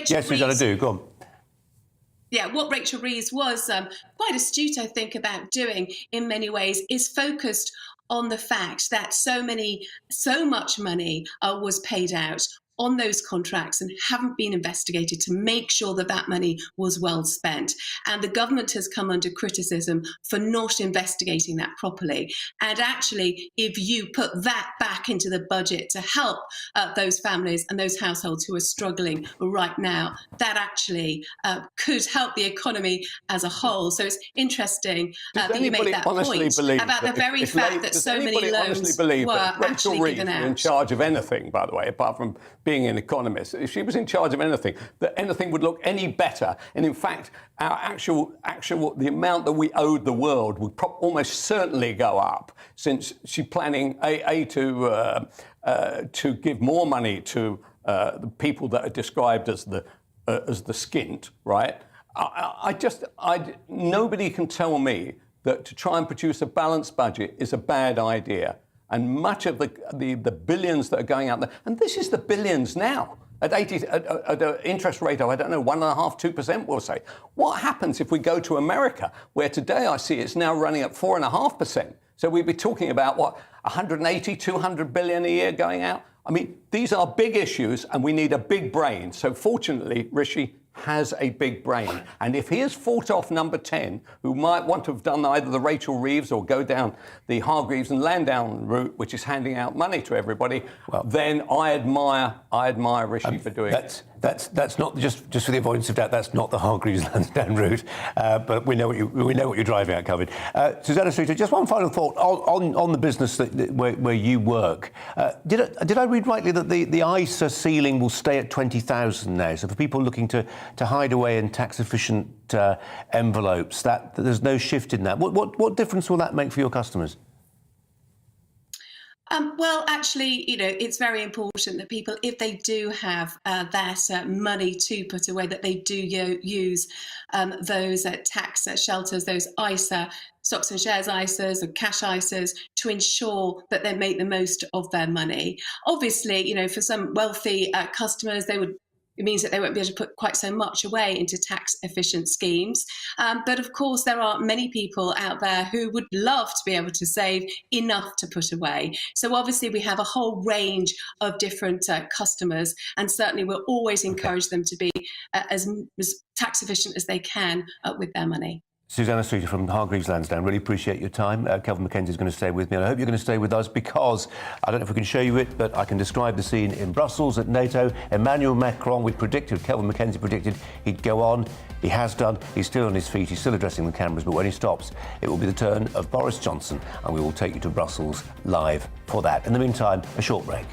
Yes, Susanna, do. Go on. Yeah, what Rachel Reeves was quite astute, I think, about doing in many ways is focused on the fact that so much money was paid out on those contracts and haven't been investigated to make sure that that money was well spent. And the government has come under criticism for not investigating that properly. And actually, if you put that back into the budget to help those families and those households who are struggling right now, that actually could help the economy as a whole. So it's interesting that you make that point about the very fact that so many loans were actually given out. In charge of anything, by the way, apart from being an economist, if she was in charge of anything, that anything would look any better. And in fact, our actual the amount that we owed the world would almost certainly go up, since she's planning to give more money to the people that are described as the skint, right? Nobody can tell me that to try and produce a balanced budget is a bad idea. And much of the billions that are going out there, and this is the billions now, at an interest rate of, I don't know, 1.5%, 2%, we'll say. What happens if we go to America, where today I see it's now running at 4.5%? So we'd be talking about, 180, 200 billion a year going out? I mean, these are big issues, and we need a big brain. So fortunately, Rishi has a big brain. And if he has fought off number 10, who might want to have done either the Rachel Reeves or go down the Hargreaves and Lansdowne route, which is handing out money to everybody, then I admire Rishi for doing it. That's not just for the avoidance of doubt. That's not the Hargreaves and Lansdowne route, but we know what you're driving at, Colin. Susanna Streeter, just one final thought on the business where you work. Did I read rightly that the ISA ceiling will stay at 20,000 now? So for people looking to hide away in tax-efficient envelopes, that there's no shift in that. What difference will that make for your customers? Well, actually, it's very important that people, if they do have that money to put away, that they do use those tax shelters, those ISA, stocks and shares ISAs or cash ISAs, to ensure that they make the most of their money. Obviously, for some wealthy customers, it means that they won't be able to put quite so much away into tax-efficient schemes. But of course, there are many people out there who would love to be able to save enough to put away. So obviously, we have a whole range of different customers, and certainly we'll always encourage them to be as tax-efficient as they can with their money. Susanna Streeter from Hargreaves Lansdowne, really appreciate your time. Kelvin Mackenzie's going to stay with me, and I hope you're going to stay with us, because I don't know if we can show you it, but I can describe the scene in Brussels at NATO. Emmanuel Macron, Kelvin Mackenzie predicted he'd go on. He has done. He's still on his feet. He's still addressing the cameras, but when he stops, it will be the turn of Boris Johnson, and we will take you to Brussels live for that. In the meantime, a short break.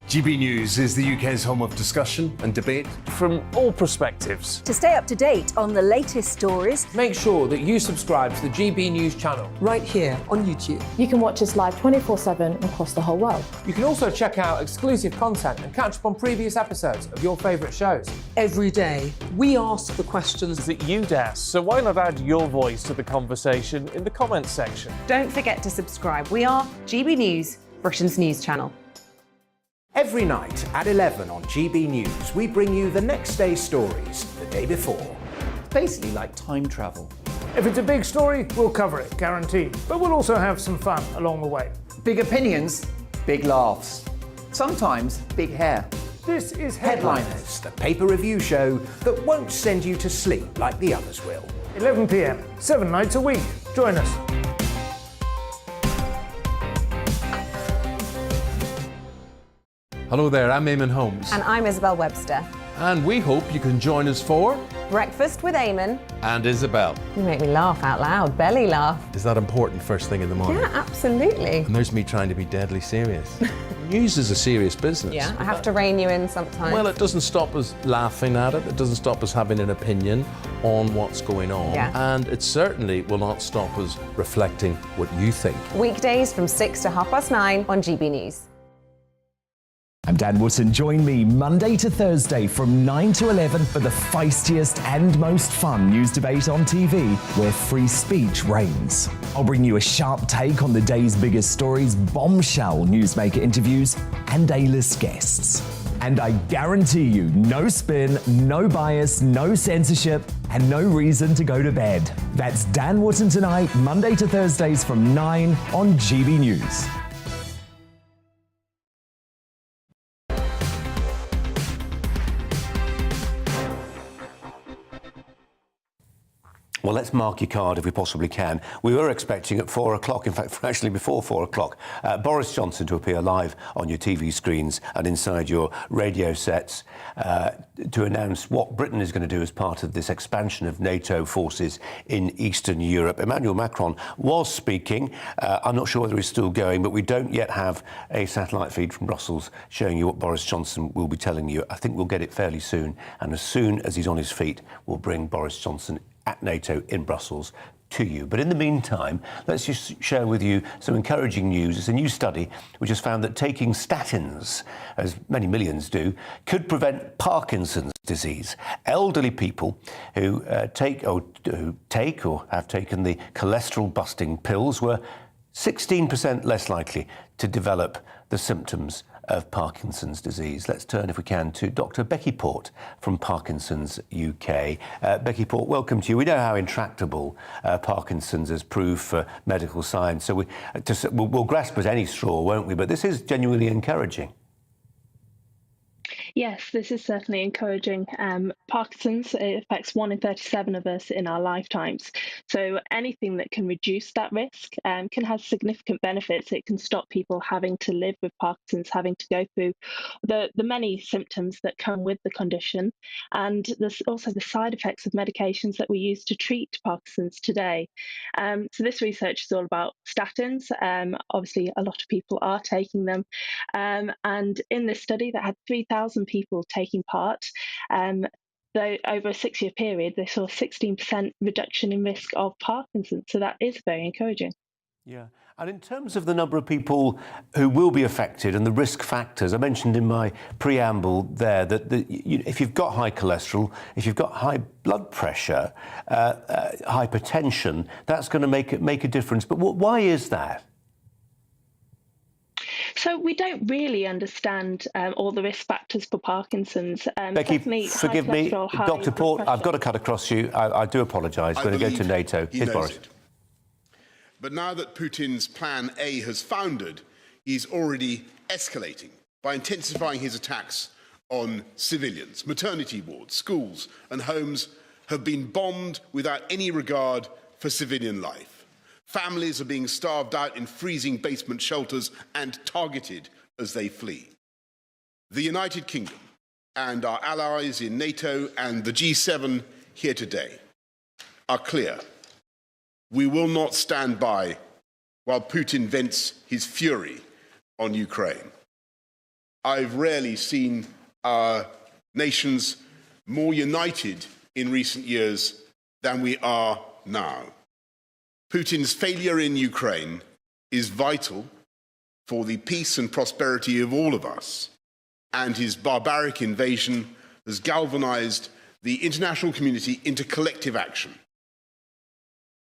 GB News is the UK's home of discussion and debate from all perspectives. To stay up to date on the latest stories, make sure that you subscribe to the GB News channel right here on YouTube. You can watch us live 24/7 across the whole world. You can also check out exclusive content and catch up on previous episodes of your favourite shows. Every day, we ask the questions that you'd ask, so why not add your voice to the conversation in the comments section? Don't forget to subscribe. We are GB News, Britain's news channel. Every night at 11 on GB News, we bring you the next day's stories the day before. It's basically like time travel. If it's a big story, we'll cover it, guaranteed. But we'll also have some fun along the way. Big opinions, big laughs. Sometimes big hair. This is Headliners, the paper review show that won't send you to sleep like the others will. 11 p.m, 7 nights a week. Join us. Hello there, I'm Eamon Holmes. And I'm Isabel Webster. And we hope you can join us for Breakfast with Eamon and Isabel. You make me laugh out loud, belly laugh. Is that important first thing in the morning? Yeah, absolutely. And there's me trying to be deadly serious. News is a serious business. Yeah, I have to rein you in sometimes. Well, it doesn't stop us laughing at it. It doesn't stop us having an opinion on what's going on. Yeah. And it certainly will not stop us reflecting what you think. Weekdays from 6 to 9:30 on GB News. I'm Dan Wootton. Join me Monday to Thursday from 9 to 11 for the feistiest and most fun news debate on TV, where free speech reigns. I'll bring you a sharp take on the day's biggest stories, bombshell newsmaker interviews, and A-list guests. And I guarantee you, no spin, no bias, no censorship, and no reason to go to bed. That's Dan Wootton Tonight, Monday to Thursdays from 9 on GB News. Well, let's mark your card if we possibly can. We were expecting at 4 o'clock, in fact, actually before 4 o'clock, Boris Johnson to appear live on your TV screens and inside your radio sets to announce what Britain is going to do as part of this expansion of NATO forces in Eastern Europe. Emmanuel Macron was speaking. I'm not sure whether he's still going, but we don't yet have a satellite feed from Brussels showing you what Boris Johnson will be telling you. I think we'll get it fairly soon, and as soon as he's on his feet, we'll bring Boris Johnson at NATO in Brussels to you. But in the meantime, let's just share with you some encouraging news. It's a new study which has found that taking statins, as many millions do, could prevent Parkinson's disease. Elderly people who take or have taken the cholesterol-busting pills were 16% less likely to develop the symptoms of Parkinson's disease. Let's turn, if we can, to Dr. Becky Port from Parkinson's UK. Becky Port, welcome to you. We know how intractable Parkinson's has proved for medical science, so we'll grasp at any straw, won't we? But this is genuinely encouraging. Yes, this is certainly encouraging. Parkinson's, it affects 1 in 37 of us in our lifetimes. So anything that can reduce that risk can have significant benefits. It can stop people having to live with Parkinson's, having to go through the many symptoms that come with the condition. And there's also the side effects of medications that we use to treat Parkinson's today. So this research is all about statins. Obviously, a lot of people are taking them. And in this study that had 3,000 people taking part, though over a 6-year period, they saw a 16% reduction in risk of Parkinson's. So that is very encouraging. Yeah. And in terms of the number of people who will be affected and the risk factors, I mentioned in my preamble there that if you've got high cholesterol, if you've got high blood pressure, hypertension, that's going to make a difference. But why is that? So we don't really understand all the risk factors for Parkinson's. Becky, forgive me, Dr. Port, I've got to cut across you. I do apologise. We're going to go to NATO. Here's Boris. But now that Putin's Plan A has foundered, he's already escalating by intensifying his attacks on civilians. Maternity wards, schools and homes have been bombed without any regard for civilian life. Families are being starved out in freezing basement shelters and targeted as they flee. The United Kingdom and our allies in NATO and the G7 here today are clear. We will not stand by while Putin vents his fury on Ukraine. I've rarely seen our nations more united in recent years than we are now. Putin's failure in Ukraine is vital for the peace and prosperity of all of us, and his barbaric invasion has galvanized the international community into collective action.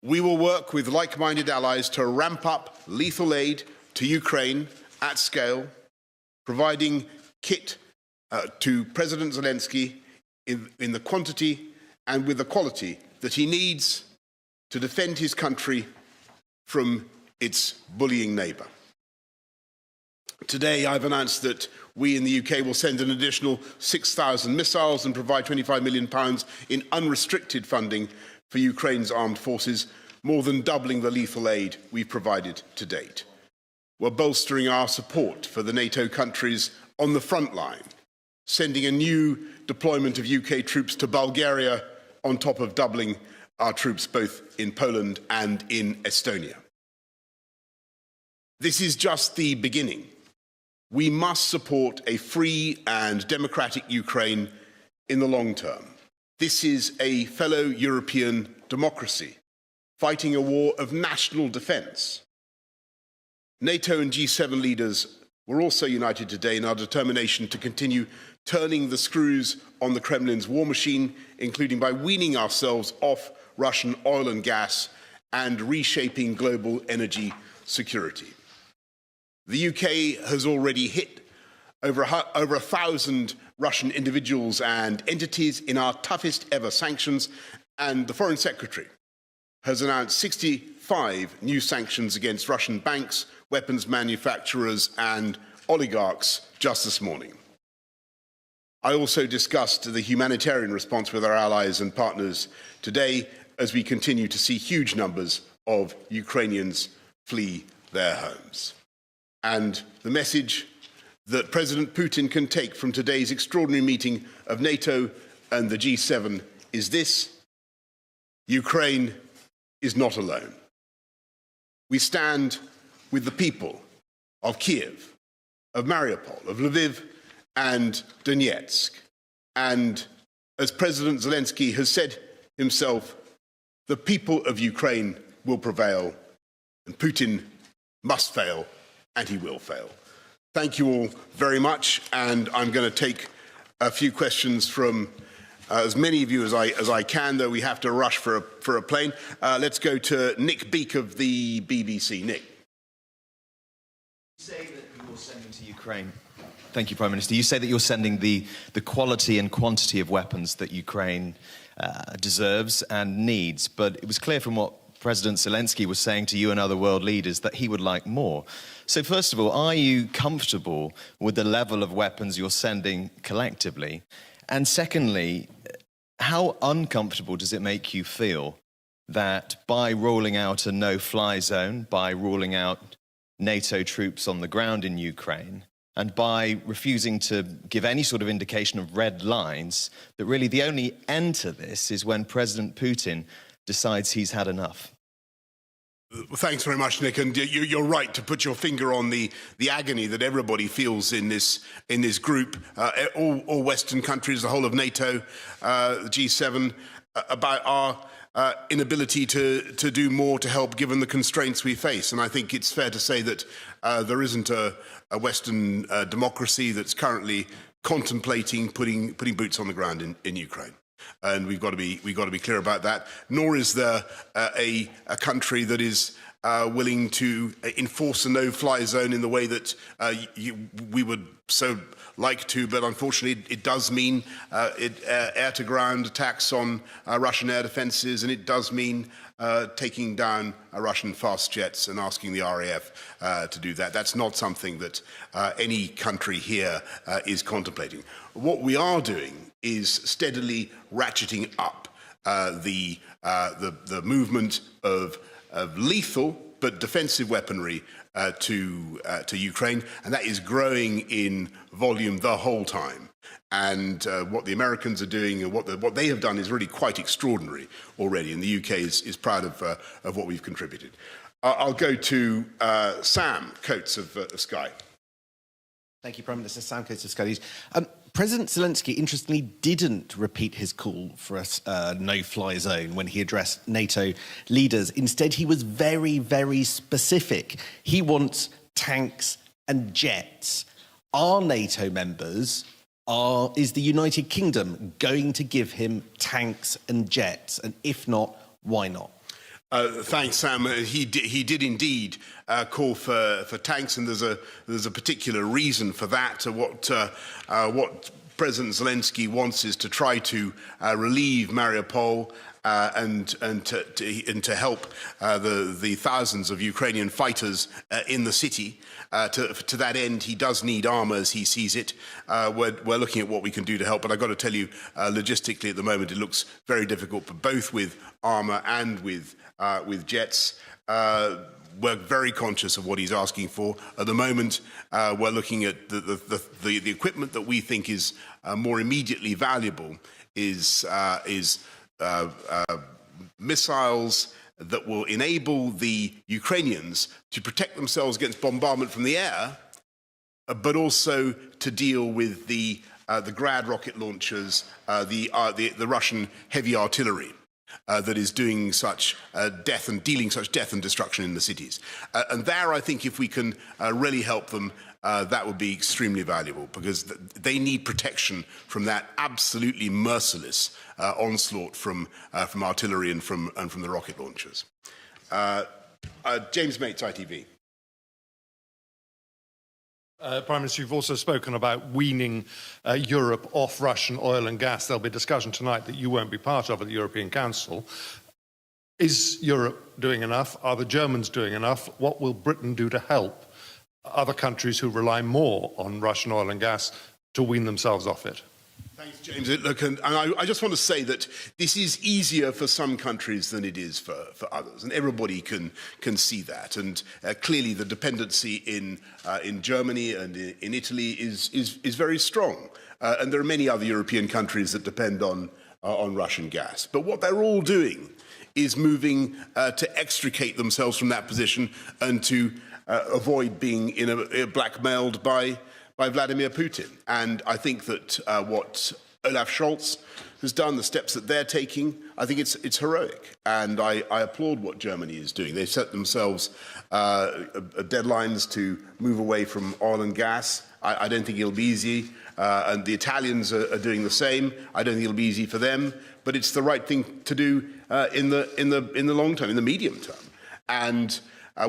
We will work with like-minded allies to ramp up lethal aid to Ukraine at scale, providing kit to President Zelensky in the quantity and with the quality that he needs to defend his country from its bullying neighbour. Today, I've announced that we in the UK will send an additional 6,000 missiles and provide £25 million in unrestricted funding for Ukraine's armed forces, more than doubling the lethal aid we've provided to date. We're bolstering our support for the NATO countries on the front line, sending a new deployment of UK troops to Bulgaria on top of doubling our troops both in Poland and in Estonia. This is just the beginning. We must support a free and democratic Ukraine in the long term. This is a fellow European democracy fighting a war of national defence. NATO and G7 leaders were also united today in our determination to continue turning the screws on the Kremlin's war machine, including by weaning ourselves off Russian oil and gas and reshaping global energy security. The UK has already hit over 1,000 Russian individuals and entities in our toughest ever sanctions, and the Foreign Secretary has announced 65 new sanctions against Russian banks, weapons manufacturers and oligarchs just this morning. I also discussed the humanitarian response with our allies and partners today as we continue to see huge numbers of Ukrainians flee their homes. And the message that President Putin can take from today's extraordinary meeting of NATO and the G7 is this: Ukraine is not alone. We stand with the people of Kiev, of Mariupol, of Lviv and Donetsk. And as President Zelensky has said himself, the people of Ukraine will prevail, and Putin must fail, and he will fail. Thank you all very much, and I'm going to take a few questions from as many of you as I can, though we have to rush for a plane. Let's go to Nick Beak of the BBC. Nick. You say that you're sending to Ukraine. Thank you, Prime Minister. You say that you're sending the quality and quantity of weapons that Ukraine deserves and needs, but it was clear from what President Zelensky was saying to you and other world leaders that he would like more. So first of all, are you comfortable with the level of weapons you're sending collectively? And secondly, how uncomfortable does it make you feel that by rolling out a no-fly zone, by ruling out NATO troops on the ground in Ukraine, and by refusing to give any sort of indication of red lines, that really the only end to this is when President Putin decides he's had enough? Thanks very much, Nick. And you're right to put your finger on the agony that everybody feels in this group, all Western countries, the whole of NATO, the G7, about our inability to do more to help given the constraints we face. And I think it's fair to say that there isn't a Western democracy that's currently contemplating putting boots on the ground in Ukraine. And we've got to be clear about that. Nor is there a country that is willing to enforce a no-fly zone in the way that we would so like to. But unfortunately, it does mean air-to-ground attacks on Russian air defences, and it does mean taking down Russian fast jets and asking the RAF to do that. That's not something that any country here is contemplating. What we are doing is steadily ratcheting up the movement of lethal but defensive weaponry to Ukraine, and that is growing in volume the whole time. And what the Americans are doing and what they have done is really quite extraordinary already, and the UK is proud of what we've contributed. I'll go to Sam Coates of Sky. Thank you, Prime Minister. Sam Coates of Sky News. President Zelensky, interestingly, didn't repeat his call for a no-fly zone when he addressed NATO leaders. Instead, he was very, very specific. He wants tanks and jets. Are NATO members, is the United Kingdom going to give him tanks and jets? And if not, why not? Thanks, Sam. He did indeed call for tanks, and there's a particular reason for that. What President Zelensky wants is to try to relieve Mariupol and to help the thousands of Ukrainian fighters in the city. To that end, he does need armour as he sees it. We're looking at what we can do to help, but I've got to tell you, logistically at the moment, it looks very difficult, but both with armour and with jets. We're very conscious of what he's asking for. At the moment, we're looking at the equipment that we think is more immediately valuable is missiles that will enable the Ukrainians to protect themselves against bombardment from the air, but also to deal with the Grad rocket launchers, the Russian heavy artillery that is doing such dealing such death and destruction in the cities. And there, I think, if we can really help them, that would be extremely valuable, because they need protection from that absolutely merciless onslaught from artillery and from the rocket launchers. James Mates, ITV. Prime Minister, you've also spoken about weaning Europe off Russian oil and gas. There'll be a discussion tonight that you won't be part of at the European Council. Is Europe doing enough? Are the Germans doing enough? What will Britain do to help other countries who rely more on Russian oil and gas to wean themselves off it? Thanks, James. Look, and I just want to say that this is easier for some countries than it is for others, and everybody can see that. And clearly, the dependency in Germany and in Italy is very strong, and there are many other European countries that depend on Russian gas. But what they're all doing is moving to extricate themselves from that position and to avoid being blackmailed by Vladimir Putin. And I think that what Olaf Scholz has done, the steps that they're taking, I think it's heroic. And I applaud what Germany is doing. They've set themselves deadlines to move away from oil and gas. I don't think it'll be easy. And the Italians are doing the same. I don't think it'll be easy for them. But it's the right thing to do in the long term, in the medium term. And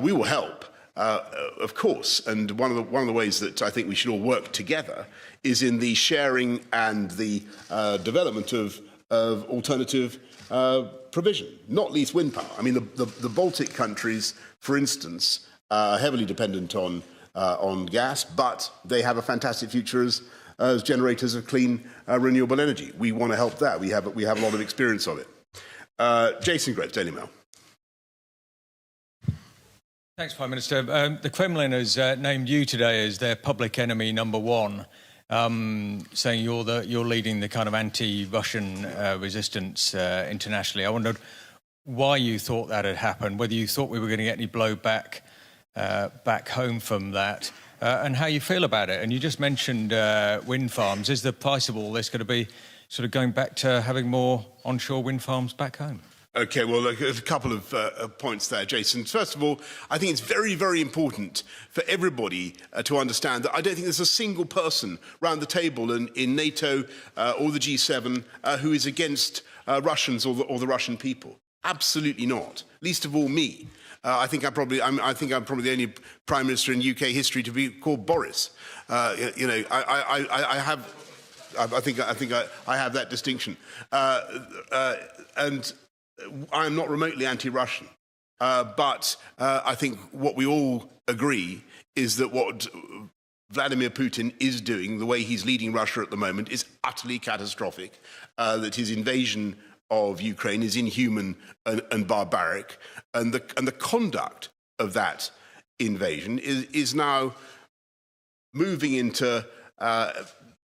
we will help. Of course, and one of the ways that I think we should all work together is in the sharing and the development of alternative provision, not least wind power. I mean, the Baltic countries, for instance, are heavily dependent on gas, but they have a fantastic future as generators of clean renewable energy. We want to help that. We have a lot of experience of it. Jason Graves, Daily Mail. Thanks, Prime Minister. The Kremlin has named you today as their public enemy number one, saying you're leading the kind of anti-Russian resistance internationally. I wondered why you thought that had happened, whether you thought we were going to get any blowback back home from that, and how you feel about it. And you just mentioned wind farms. Is the price of all this going to be sort of going back to having more onshore wind farms back home? Okay, well, look, there's a couple of points there, Jason. First of all, I think it's very, very important for everybody to understand that I don't think there's a single person round the table in NATO or the G7 who is against Russians or the Russian people. Absolutely not. Least of all me. I think I'm probably the only Prime Minister in UK history to be called Boris. I have that distinction, and I'm not remotely anti-Russian, but I think what we all agree is that what Vladimir Putin is doing, the way he's leading Russia at the moment, is utterly catastrophic, that his invasion of Ukraine is inhuman and barbaric, and the conduct of that invasion is now moving into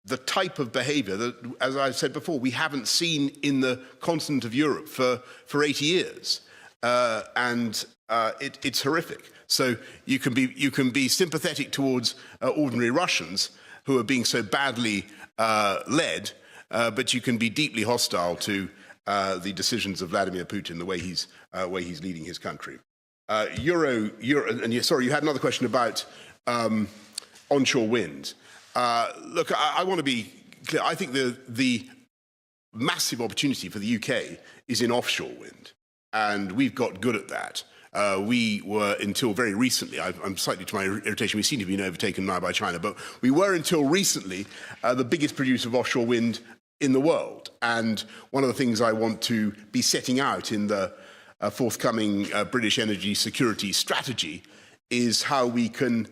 the type of behaviour that, as I've said before, we haven't seen in the continent of Europe for 80 years, and it's horrific. So you can be sympathetic towards ordinary Russians who are being so badly led, but you can be deeply hostile to the decisions of Vladimir Putin, the way he's leading his country. And sorry, you had another question about onshore wind. Look, I want to be clear. I think the massive opportunity for the UK is in offshore wind, and we've got good at that. We were, until very recently, I'm slightly to my irritation, we seem to be overtaken now by China, but we were until recently the biggest producer of offshore wind in the world. And one of the things I want to be setting out in the forthcoming British energy security strategy is how we can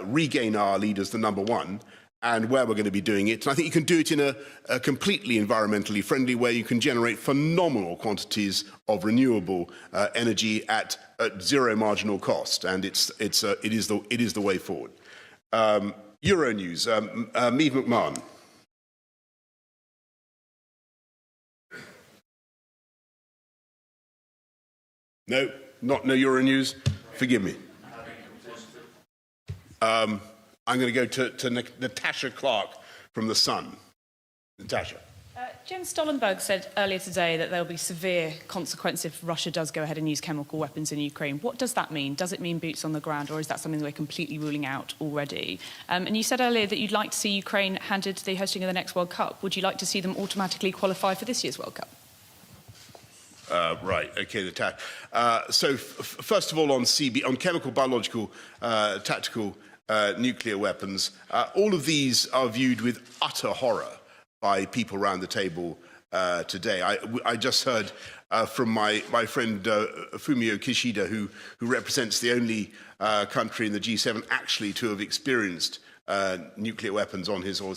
regain our lead as the number one, and where we're going to be doing it. And I think you can do it in a completely environmentally friendly way. You can generate phenomenal quantities of renewable energy at zero marginal cost, and it is the way forward. Euronews, Mead McMahon. No Euronews. Forgive me. I'm going to go to Natasha Clark from The Sun. Natasha. Jens Stoltenberg said earlier today that there will be severe consequences if Russia does go ahead and use chemical weapons in Ukraine. What does that mean? Does it mean boots on the ground, or is that something that we're completely ruling out already? And you said earlier that you'd like to see Ukraine handed the hosting of the next World Cup. Would you like to see them automatically qualify for this year's World Cup? Right, okay, Natasha. So first of all, on chemical, biological, tactical nuclear weapons, all of these are viewed with utter horror by people around the table today. I just heard from my friend Fumio Kishida, who represents the only country in the G7 actually to have experienced nuclear weapons on his, or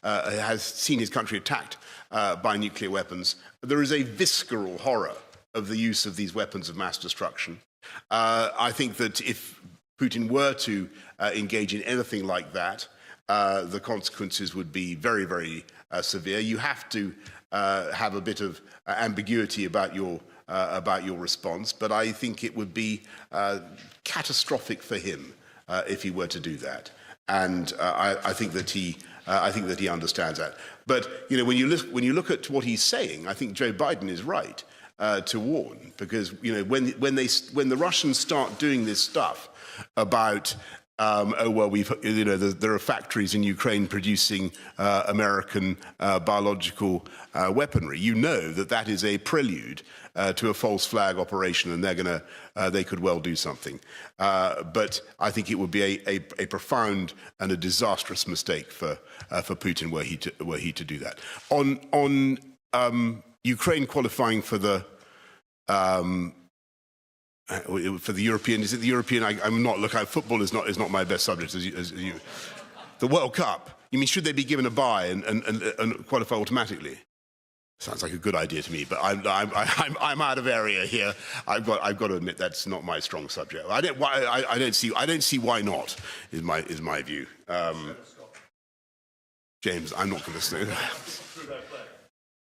has seen his country attacked by nuclear weapons. There is a visceral horror of the use of these weapons of mass destruction. I think that if Putin were to engage in anything like that, the consequences would be very, very severe. You have to have a bit of ambiguity about your response, but I think it would be catastrophic for him if he were to do that. And I think that he understands that. But you know, when you look at what he's saying, I think Joe Biden is right to warn, because you know, when the Russians start doing this stuff about oh well, there are factories in Ukraine producing American biological weaponry. You know that is a prelude to a false flag operation, and they could well do something. But I think it would be a profound and a disastrous mistake for Putin were he to do that. On Ukraine qualifying for the European, is it the European? I'm not. Look, football is not my best subject. As you, the World Cup. You mean should they be given a bye and qualify automatically? Sounds like a good idea to me, but I'm out of area here. I've got to admit that's not my strong subject. I don't see why not. Is my view. James, I'm not going to say that.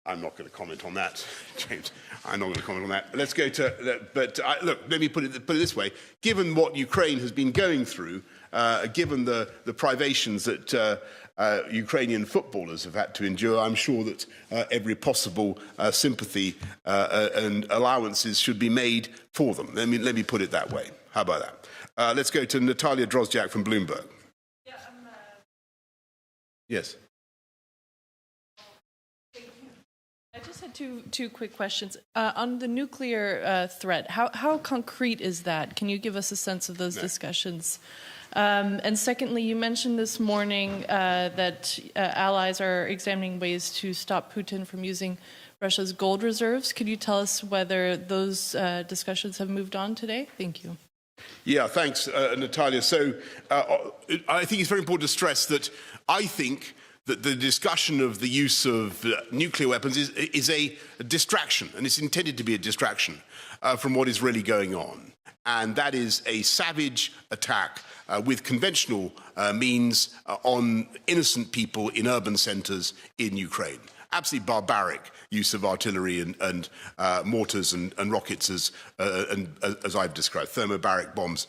I'm not going to comment on that, James. I'm not going to comment on that. Let's go to. But look, let me put it this way: given what Ukraine has been going through, given the privations that Ukrainian footballers have had to endure, I'm sure that every possible sympathy and allowances should be made for them. Let me put it that way. How about that? Let's go to Natalia Drozdiak from Bloomberg. Yeah, Yes. I just had two quick questions. On the nuclear threat, how concrete is that? Can you give us a sense of those discussions? And secondly, you mentioned this morning that allies are examining ways to stop Putin from using Russia's gold reserves. Could you tell us whether those discussions have moved on today? Thank you. Yeah, thanks, Natalia. So I think it's very important to stress that I think that the discussion of the use of nuclear weapons is a distraction, and it's intended to be a distraction from what is really going on. And that is a savage attack with conventional means on innocent people in urban centres in Ukraine. Absolutely barbaric use of artillery and mortars and rockets, as I've described, thermobaric bombs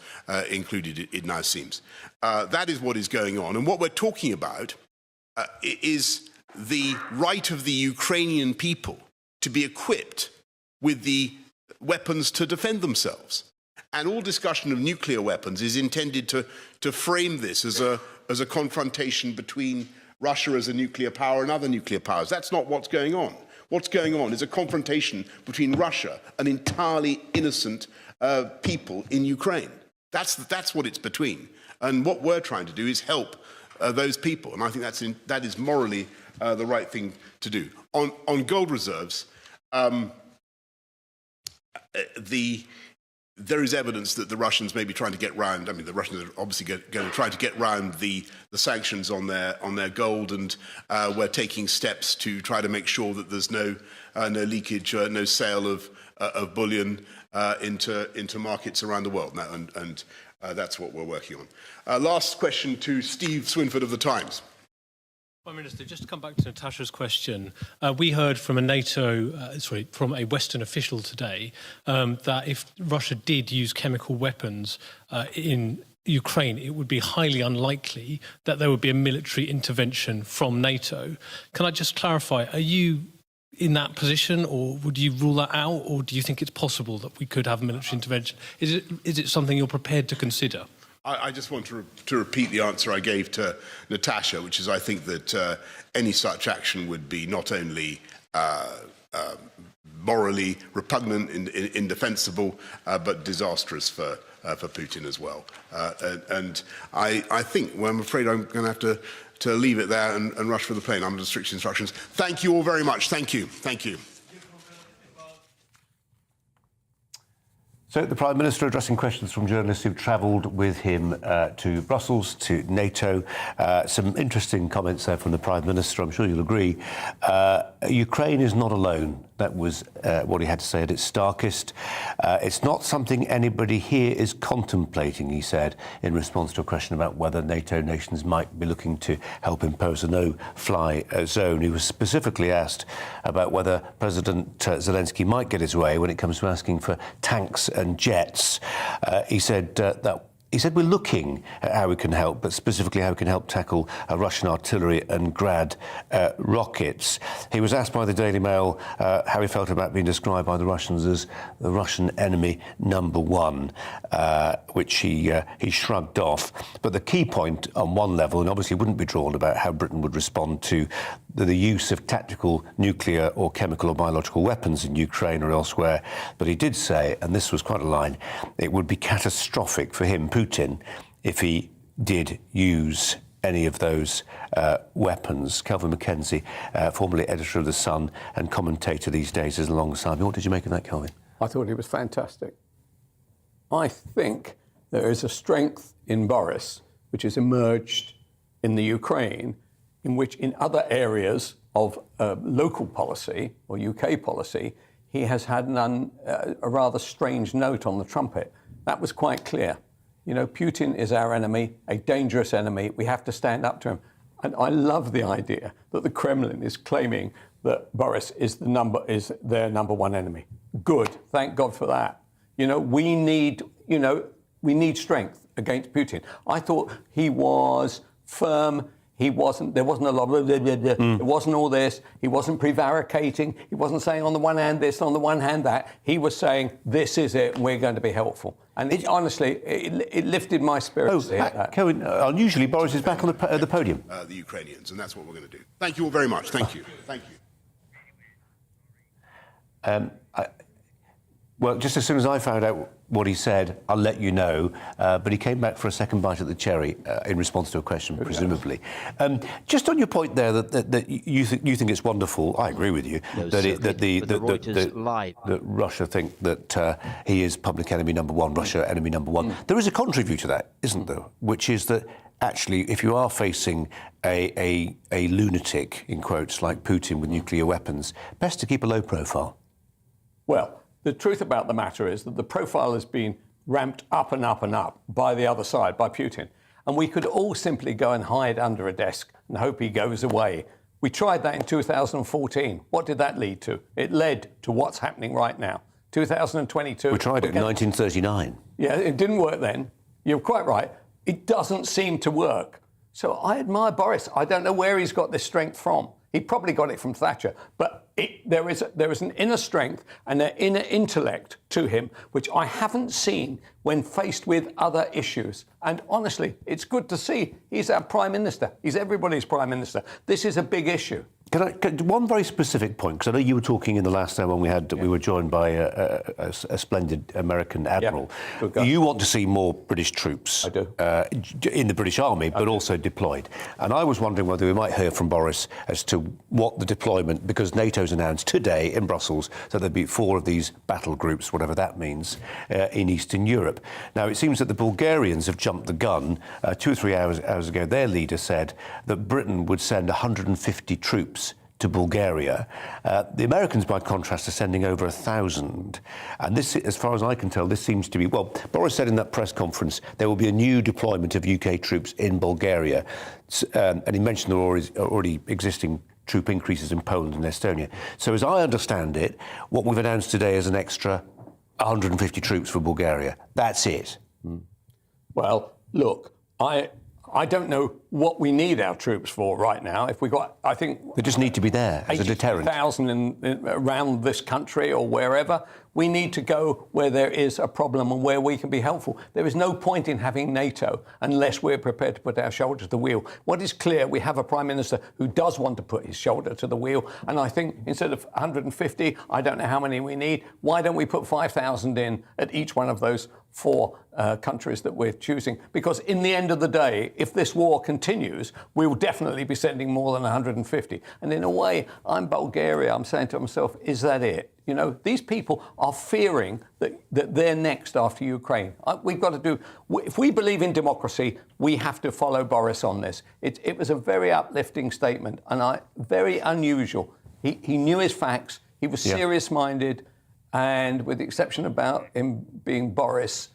included, it now seems. That is what is going on. And what we're talking about is the right of the Ukrainian people to be equipped with the weapons to defend themselves. And all discussion of nuclear weapons is intended to frame this as a confrontation between Russia as a nuclear power and other nuclear powers. That's not what's going on. What's going on is a confrontation between Russia and entirely innocent people in Ukraine. That's what it's between. And what we're trying to do is help those people, and I think that is morally the right thing to do. On gold reserves, there is evidence that the Russians may be trying to get round. I mean, the Russians are obviously going to try to get round the sanctions on their gold, and we're taking steps to try to make sure that there's no leakage, no sale of bullion into markets around the world now, and that's what we're working on. Last question to Steve Swinford of The Times. Prime Minister, just to come back to Natasha's question, we heard from from a Western official today that if Russia did use chemical weapons in Ukraine, it would be highly unlikely that there would be a military intervention from NATO. Can I just clarify, are you in that position, or would you rule that out, or do you think it's possible that we could have military intervention? Is it something you're prepared to consider? I just want to repeat the answer I gave to Natasha, which is I think that any such action would be not only morally repugnant, indefensible, but disastrous for Putin as well. And I think, well, I'm afraid I'm going to have to leave it there and rush for the plane. I'm under strict instructions. Thank you all very much. Thank you. Thank you. So the Prime Minister addressing questions from journalists who've travelled with him to Brussels, to NATO. Some interesting comments there from the Prime Minister, I'm sure you'll agree. Ukraine is not alone. That was what he had to say at its starkest. It's not something anybody here is contemplating, he said, in response to a question about whether NATO nations might be looking to help impose a no-fly zone. He was specifically asked about whether President Zelensky might get his way when it comes to asking for tanks and jets. He said we're looking at how we can help, but specifically how we can help tackle Russian artillery and Grad rockets. He was asked by the Daily Mail how he felt about being described by the Russians as the Russian enemy number one, which he shrugged off. But the key point on one level, and obviously wouldn't be drawn about how Britain would respond to the use of tactical nuclear or chemical or biological weapons in Ukraine or elsewhere. But he did say, and this was quite a line, it would be catastrophic for him, Putin, if he did use any of those weapons. Kelvin Mackenzie, formerly editor of The Sun and commentator these days, is alongside me. What did you make of that, Kelvin? I thought it was fantastic. I think there is a strength in Boris which has emerged in the Ukraine, in which in other areas of local policy or UK policy, he has had a rather strange note on the trumpet. That was quite clear. You know, Putin is our enemy, a dangerous enemy. We have to stand up to him. And I love the idea that the Kremlin is claiming that Boris is their number one enemy. Good. Thank God for that. You know, we need strength against Putin. I thought he was firm. There wasn't a lot of blah, blah, blah. It wasn't all this. He wasn't prevaricating. He wasn't saying on the one hand this, on the one hand that. He was saying, this is it, and we're going to be helpful. And honestly, it lifted my spirits to hear that. Cohen, unusually, Boris is back on the podium. The Ukrainians, and that's what we're going to do. Thank you all very much. Thank you. Thank you. Well, just as soon as I found out what he said, I'll let you know. But he came back for a second bite at the cherry in response to a question, presumably. Just on your point there that you think it's wonderful, I agree with you, that Russia think that he is public enemy number one, Russia enemy number one. There is a contrary view to that, isn't there? Which is that actually, if you are facing a lunatic, in quotes, like Putin with nuclear weapons, best to keep a low profile. Well, the truth about the matter is that the profile has been ramped up and up and up by the other side, by Putin. And we could all simply go and hide under a desk and hope he goes away. We tried that in 2014. What did that lead to? It led to what's happening right now. 2022. We tried it in 1939. Yeah, it didn't work then. You're quite right. It doesn't seem to work. So I admire Boris. I don't know where he's got this strength from. He probably got it from Thatcher. But there is an inner strength and an inner intellect to him, which I haven't seen when faced with other issues. And honestly, it's good to see. He's our Prime Minister. He's everybody's Prime Minister. This is a big issue. One very specific point, because I know you were talking in the last hour when we were joined by a splendid American admiral. Yeah, you want to see more British troops in the British Army, but also deployed. And I was wondering whether we might hear from Boris as to what the deployment, because NATO's announced today in Brussels that there'll be 4 of these battle groups, whatever that means, in Eastern Europe. Now, it seems that the Bulgarians have jumped the gun. 2 or 3 hours ago, their leader said that Britain would send 150 troops to Bulgaria. The Americans, by contrast, are sending over 1,000. And this, as far as I can tell, this seems to be... Well, Boris said in that press conference there will be a new deployment of UK troops in Bulgaria. And he mentioned there are already existing troop increases in Poland and Estonia. So as I understand it, what we've announced today is an extra 150 troops for Bulgaria. That's it. Well, Look, I don't know what we need our troops for right now. If we got, I think they just need to be there as a deterrent. 80,000 around this country or wherever. We need to go where there is a problem and where we can be helpful. There is no point in having NATO unless we're prepared to put our shoulder to the wheel. What is clear, we have a Prime Minister who does want to put his shoulder to the wheel. And I think instead of 150, I don't know how many we need. Why don't we put 5,000 in at each one of those 4 countries that we're choosing? Because in the end of the day, if this war continues, we will definitely be sending more than 150. And in a way, I'm Bulgaria. I'm saying to myself, is that it? You know, these people are fearing that they're next after Ukraine. We've got to do, if we believe in democracy, we have to follow Boris on this. It was a very uplifting statement and very unusual. He knew his facts. He was serious-minded. And with the exception about him being Boris,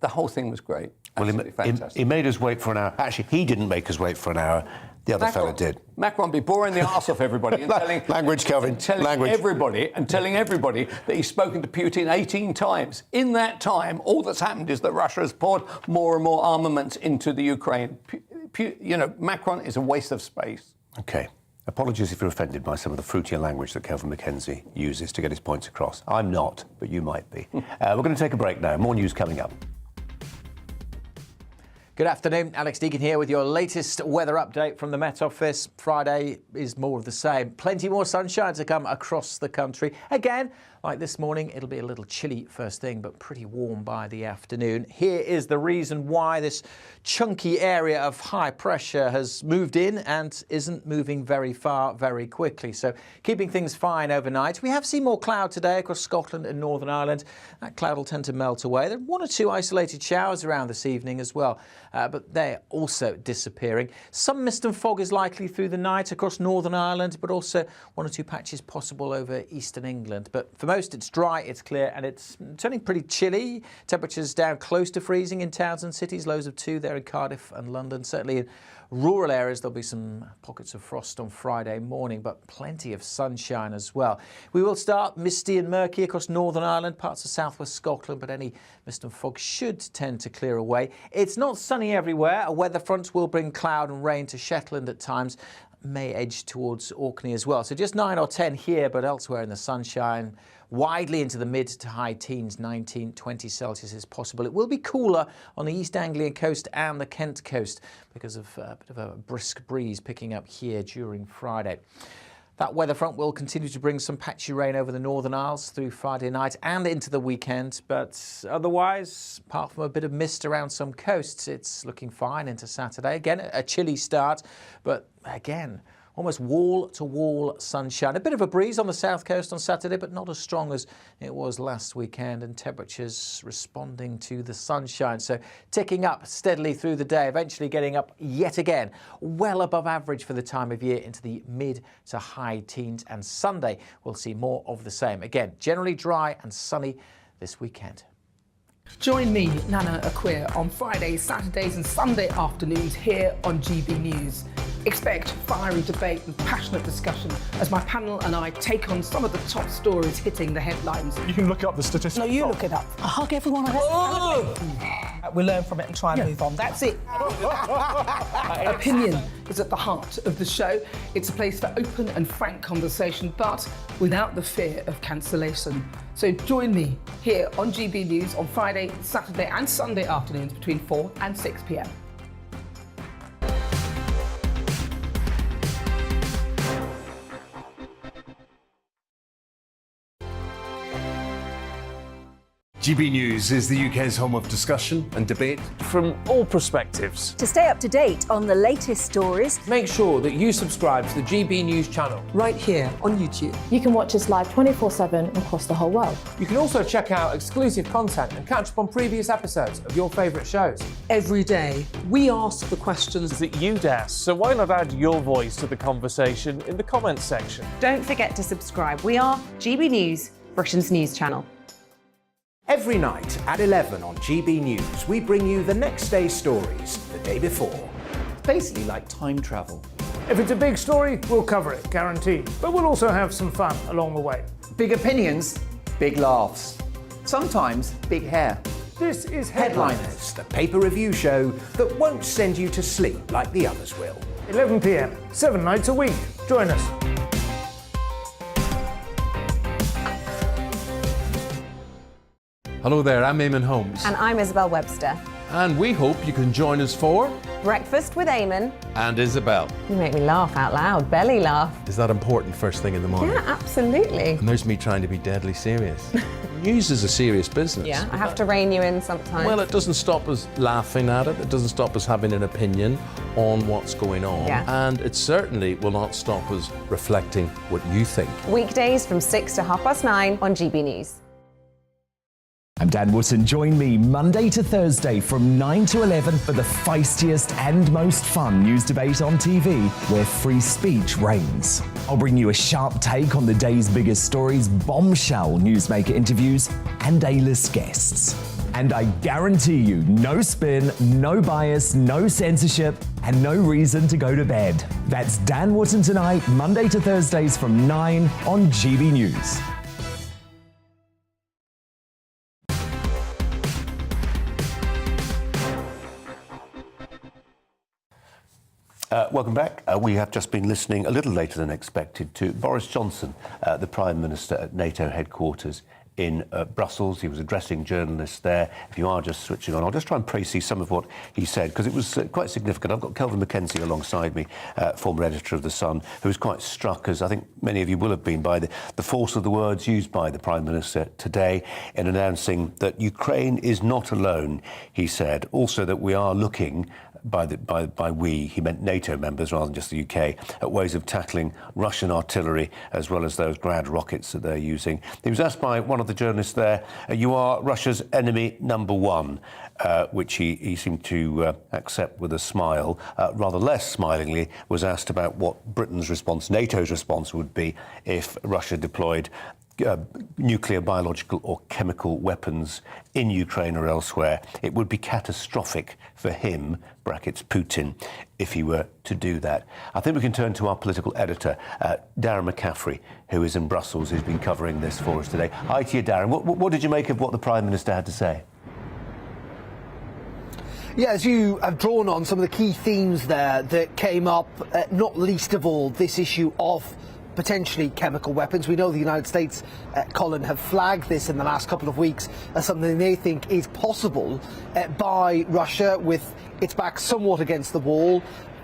the whole thing was great. Absolutely fantastic. He made us wait for an hour. Actually, he didn't make us wait for an hour. The other fella did. Macron be boring the arse off everybody and telling language, Kelvin. Telling everybody that he's spoken to Putin 18 times. In that time, all that's happened is that Russia has poured more and more armaments into the Ukraine. Macron is a waste of space. Okay. Apologies if you're offended by some of the fruitier language that Kelvin McKenzie uses to get his points across. I'm not, but you might be. We're going to take a break now. More news coming up. Good afternoon, Alex Deakin here with your latest weather update from the Met Office. Friday is more of the same. Plenty more sunshine to come across the country. Again, like this morning, it'll be a little chilly first thing, but pretty warm by the afternoon. Here is the reason why this chunky area of high pressure has moved in and isn't moving very far very quickly. So keeping things fine overnight. We have seen more cloud today across Scotland and Northern Ireland. That cloud will tend to melt away. There are 1 or 2 isolated showers around this evening as well, but they're also disappearing. Some mist and fog is likely through the night across Northern Ireland, but also 1 or 2 patches possible over eastern England. But for most, it's dry, it's clear, and it's turning pretty chilly. Temperatures down close to freezing in towns and cities, lows of 2 there in Cardiff and London. Certainly in rural areas, there'll be some pockets of frost on Friday morning, but plenty of sunshine as well. We will start misty and murky across Northern Ireland, parts of southwest Scotland, but any mist and fog should tend to clear away. It's not sunny everywhere. A weather front will bring cloud and rain to Shetland at times. May edge towards Orkney as well. So just 9 or 10 here, but elsewhere in the sunshine, widely into the mid to high teens, 19, 20 Celsius is possible. It will be cooler on the East Anglian coast and the Kent coast because of a bit of a brisk breeze picking up here during Friday. That weather front will continue to bring some patchy rain over the Northern Isles through Friday night and into the weekend, but otherwise, apart from a bit of mist around some coasts, it's looking fine into Saturday. Again, a chilly start, but again, almost wall-to-wall sunshine. A bit of a breeze on the south coast on Saturday, but not as strong as it was last weekend, and temperatures responding to the sunshine. So ticking up steadily through the day, eventually getting up yet again, well above average for the time of year into the mid to high teens. And Sunday, we'll see more of the same. Again, generally dry and sunny this weekend. Join me, Nana Akweer, on Fridays, Saturdays and Sunday afternoons here on GB News. Expect fiery debate and passionate discussion as my panel and I take on some of the top stories hitting the headlines. You can look up the statistics. No, you look it up. I hug everyone. We learn from it and try and move on. That's it. Opinion is at the heart of the show. It's a place for open and frank conversation, but without the fear of cancellation. So join me here on GB News on Friday, Saturday and Sunday afternoons between 4 and 6 p.m. GB News is the UK's home of discussion and debate from all perspectives. To stay up to date on the latest stories, make sure that you subscribe to the GB News channel right here on YouTube. You can watch us live 24/7 across the whole world. You can also check out exclusive content and catch up on previous episodes of your favourite shows. Every day, we ask the questions that you'd ask, so why not add your voice to the conversation in the comments section? Don't forget to subscribe. We are GB News, Britain's news channel. Every night at 11 on GB News, we bring you the next day's stories the day before. Basically like time travel. If it's a big story, we'll cover it, guaranteed. But we'll also have some fun along the way. Big opinions, big laughs. Sometimes big hair. This is Headliners, the paper review show that won't send you to sleep like the others will. 11 p.m, 7 nights a week. Join us. Hello there, I'm Eamon Holmes. And I'm Isabel Webster. And we hope you can join us for Breakfast with Eamon and Isabel. You make me laugh out loud, belly laugh. Is that important first thing in the morning? Yeah, absolutely. And there's me trying to be deadly serious. News is a serious business. Yeah, I have to rein you in sometimes. Well, it doesn't stop us laughing at it. It doesn't stop us having an opinion on what's going on. Yeah. And it certainly will not stop us reflecting what you think. Weekdays from 6 to 9:30 on GB News. I'm Dan Wootton. Join me Monday to Thursday from 9 to 11 for the feistiest and most fun news debate on TV, where free speech reigns. I'll bring you a sharp take on the day's biggest stories, bombshell newsmaker interviews, and A-list guests. And I guarantee you, no spin, no bias, no censorship, and no reason to go to bed. That's Dan Wootton Tonight, Monday to Thursdays from 9 on GB News. Welcome back. We have just been listening a little later than expected to Boris Johnson, the Prime Minister at NATO headquarters in Brussels. He was addressing journalists there. If you are just switching on, I'll just try and précis some of what he said, because it was quite significant. I've got Kelvin McKenzie alongside me, former editor of The Sun, who was quite struck, as I think many of you will have been, by the force of the words used by the Prime Minister today in announcing that Ukraine is not alone, he said. Also that we are looking, by we, he meant NATO members rather than just the UK, at ways of tackling Russian artillery as well as those Grad rockets that they're using. He was asked by one of the journalists there, you are Russia's enemy number one, which he seemed to accept with a smile. Rather less smilingly was asked about what Britain's response, NATO's response would be if Russia deployed nuclear, biological or chemical weapons in Ukraine or elsewhere. It would be catastrophic for him, brackets Putin, if he were to do that. I think we can turn to our political editor, Darren McCaffrey, who is in Brussels, who's been covering this for us today. Hi to you, Darren. What did you make of what the Prime Minister had to say? Yeah, as you have drawn on some of the key themes there that came up, not least of all this issue of potentially chemical weapons. We know the United States, Colin, have flagged this in the last couple of weeks as something they think is possible by Russia, with its back somewhat against the wall,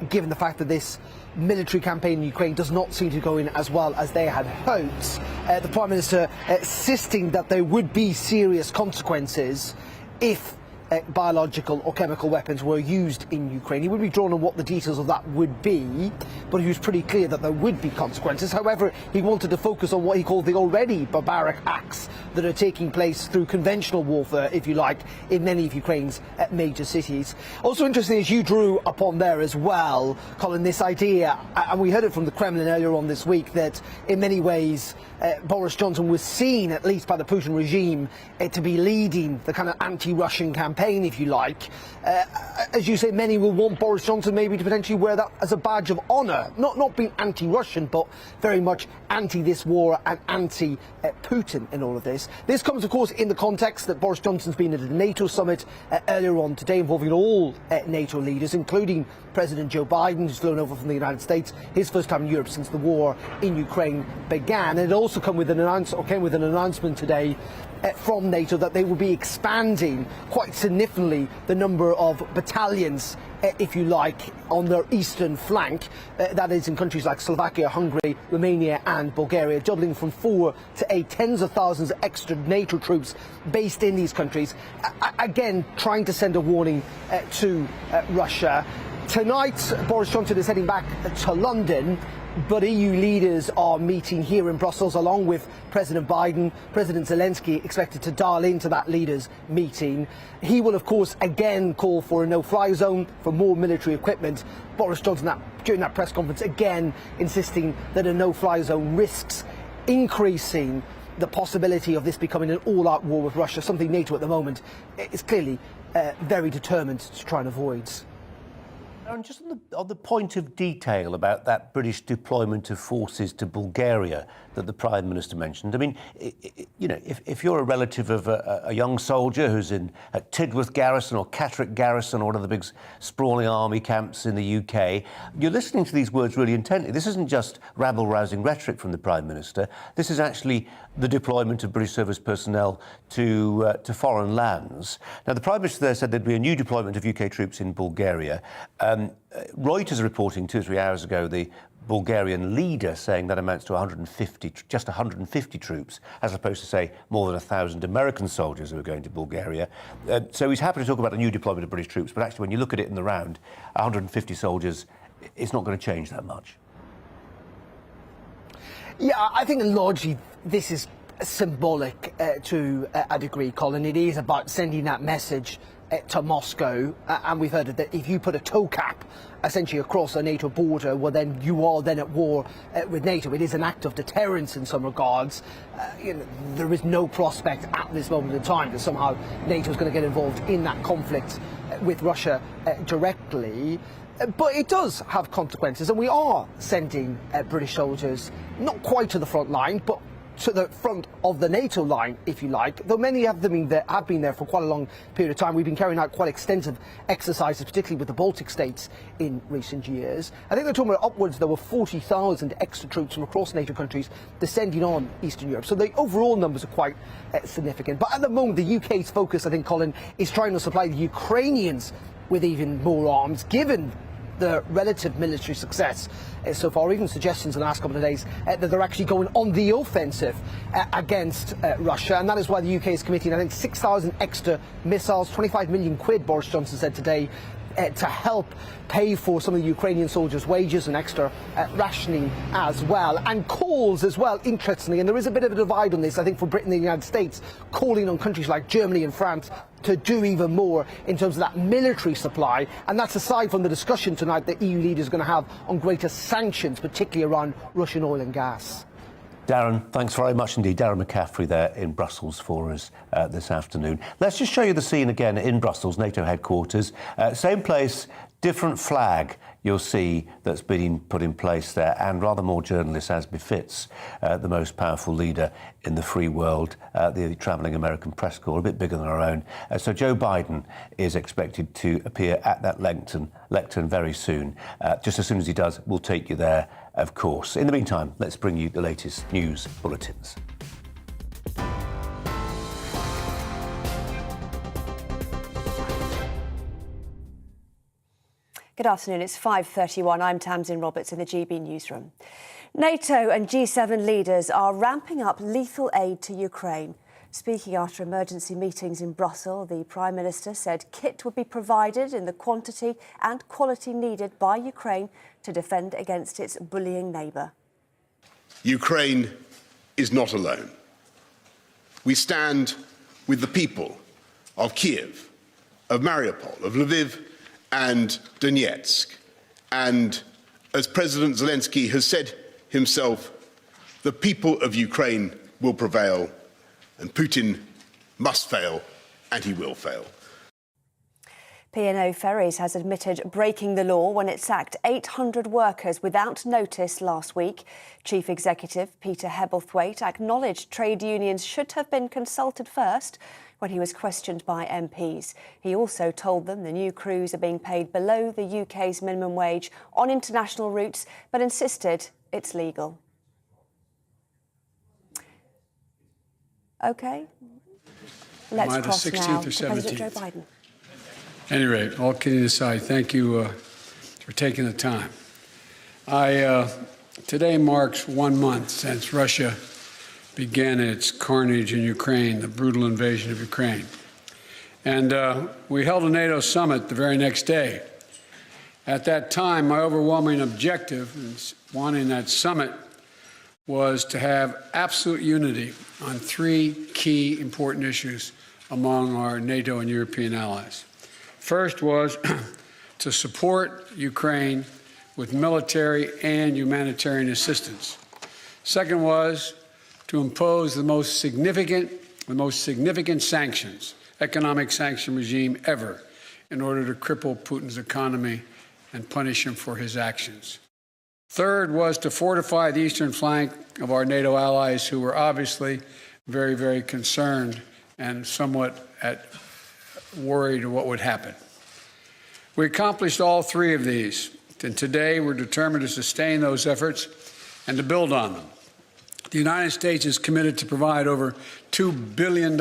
given the fact that this military campaign in Ukraine does not seem to go in as well as they had hoped. The Prime Minister insisting that there would be serious consequences if biological or chemical weapons were used in Ukraine. He would be drawn on what the details of that would be, but he was pretty clear that there would be consequences. However, he wanted to focus on what he called the already barbaric acts that are taking place through conventional warfare, if you like, in many of Ukraine's major cities. Also interesting, as you drew upon there as well, Colin, this idea, and we heard it from the Kremlin earlier on this week, that in many ways Boris Johnson was seen, at least by the Putin regime, to be leading the kind of anti-Russian campaign, if you like. As you say, many will want Boris Johnson maybe to potentially wear that as a badge of honour. Not being anti-Russian, but very much anti this war and anti-Putin in all of this. This comes, of course, in the context that Boris Johnson's been at a NATO summit earlier on today, involving all NATO leaders, including President Joe Biden, who's flown over from the United States, his first time in Europe since the war in Ukraine began. And it also came with an announcement today from NATO that they will be expanding quite significantly the number of battalions, if you like, on their eastern flank. That is in countries like Slovakia, Hungary, Romania and Bulgaria, doubling from 4 to 8 tens of thousands of extra NATO troops based in these countries. Again, trying to send a warning to Russia. Tonight, Boris Johnson is heading back to London, but EU leaders are meeting here in Brussels along with President Biden. President Zelensky expected to dial into that leaders' meeting. He will, of course, again call for a no-fly zone, for more military equipment. Boris Johnson, during that press conference, again insisting that a no-fly zone risks increasing the possibility of this becoming an all-out war with Russia, something NATO at the moment is clearly very determined to try and avoid. And just on the point of detail about that British deployment of forces to Bulgaria that the Prime Minister mentioned, I mean, if you're a relative of a young soldier who's at Tidworth Garrison or Catterick Garrison or one of the big sprawling army camps in the UK, you're listening to these words really intently. This isn't just rabble-rousing rhetoric from the Prime Minister. This is actually the deployment of British service personnel to foreign lands. Now, the Prime Minister there said there'd be a new deployment of UK troops in Bulgaria. Reuters reporting 2 or 3 hours ago the Bulgarian leader saying that amounts to 150 troops, as opposed to, say, more than 1,000 American soldiers who are going to Bulgaria. So he's happy to talk about a new deployment of British troops, but actually when you look at it in the round, 150 soldiers, it's not going to change that much. Yeah, I think largely this is symbolic to a degree, Colin. It is about sending that message to Moscow, and we've heard that if you put a toe cap essentially across a NATO border, well, then you are then at war with NATO. It is an act of deterrence in some regards. There is no prospect at this moment in time that somehow NATO is going to get involved in that conflict with Russia directly. But it does have consequences, and we are sending British soldiers not quite to the front line, but to the front of the NATO line, if you like, though many of them have been there for quite a long period of time. We've been carrying out quite extensive exercises, particularly with the Baltic states in recent years. I think they're talking about upwards, there were 40,000 extra troops from across NATO countries descending on Eastern Europe. So the overall numbers are quite significant. But at the moment, the UK's focus, I think, Colin, is trying to supply the Ukrainians with even more arms, given the relative military success so far, even suggestions in the last couple of days that they're actually going on the offensive against Russia. And that is why the UK is committing, I think, 6,000 extra missiles, 25 million quid, Boris Johnson said today, to help pay for some of the Ukrainian soldiers' wages and extra rationing as well. And calls as well, interestingly, and there is a bit of a divide on this, I think, for Britain and the United States, calling on countries like Germany and France to do even more in terms of that military supply. And that's aside from the discussion tonight that EU leaders are going to have on greater sanctions, particularly around Russian oil and gas. Darren, thanks very much indeed. Darren McCaffrey there in Brussels for us this afternoon. Let's just show you the scene again in Brussels, NATO headquarters. Same place, different flag you'll see that's been put in place there, and rather more journalists, as befits the most powerful leader in the free world, the travelling American press corps, a bit bigger than our own. So Joe Biden is expected to appear at that lectern very soon. Just as soon as he does, we'll take you there, of course. In the meantime, let's bring you the latest news bulletins. Good afternoon, it's 5:31. I'm Tamsin Roberts in the GB newsroom. NATO and G7 leaders are ramping up lethal aid to Ukraine. Speaking after emergency meetings in Brussels, the Prime Minister said kit would be provided in the quantity and quality needed by Ukraine to defend against its bullying neighbour. Ukraine is not alone. We stand with the people of Kiev, of Mariupol, of Lviv and Donetsk. And as President Zelensky has said himself, the people of Ukraine will prevail, and Putin must fail, and he will fail. P&O Ferries has admitted breaking the law when it sacked 800 workers without notice last week. Chief Executive Peter Hebblethwaite acknowledged trade unions should have been consulted first when he was questioned by MPs. He also told them the new crews are being paid below the UK's minimum wage on international routes, but insisted it's legal. OK, let's cross now to President Joe Biden. At any rate, all kidding aside, thank you for taking the time. Today marks 1 month since Russia began its carnage in Ukraine, the brutal invasion of Ukraine. And we held a NATO summit the very next day. At that time, my overwhelming objective in wanting that summit was to have absolute unity on 3 key important issues among our NATO and European allies. First was to support Ukraine with military and humanitarian assistance. Second was to impose the most significant sanctions, economic sanction regime ever, in order to cripple Putin's economy and punish him for his actions. Third was to fortify the eastern flank of our NATO allies, who were obviously very, very concerned and somewhat worried of what would happen. We accomplished all three of these, and today we're determined to sustain those efforts and to build on them. The United States is committed to provide over $2 billion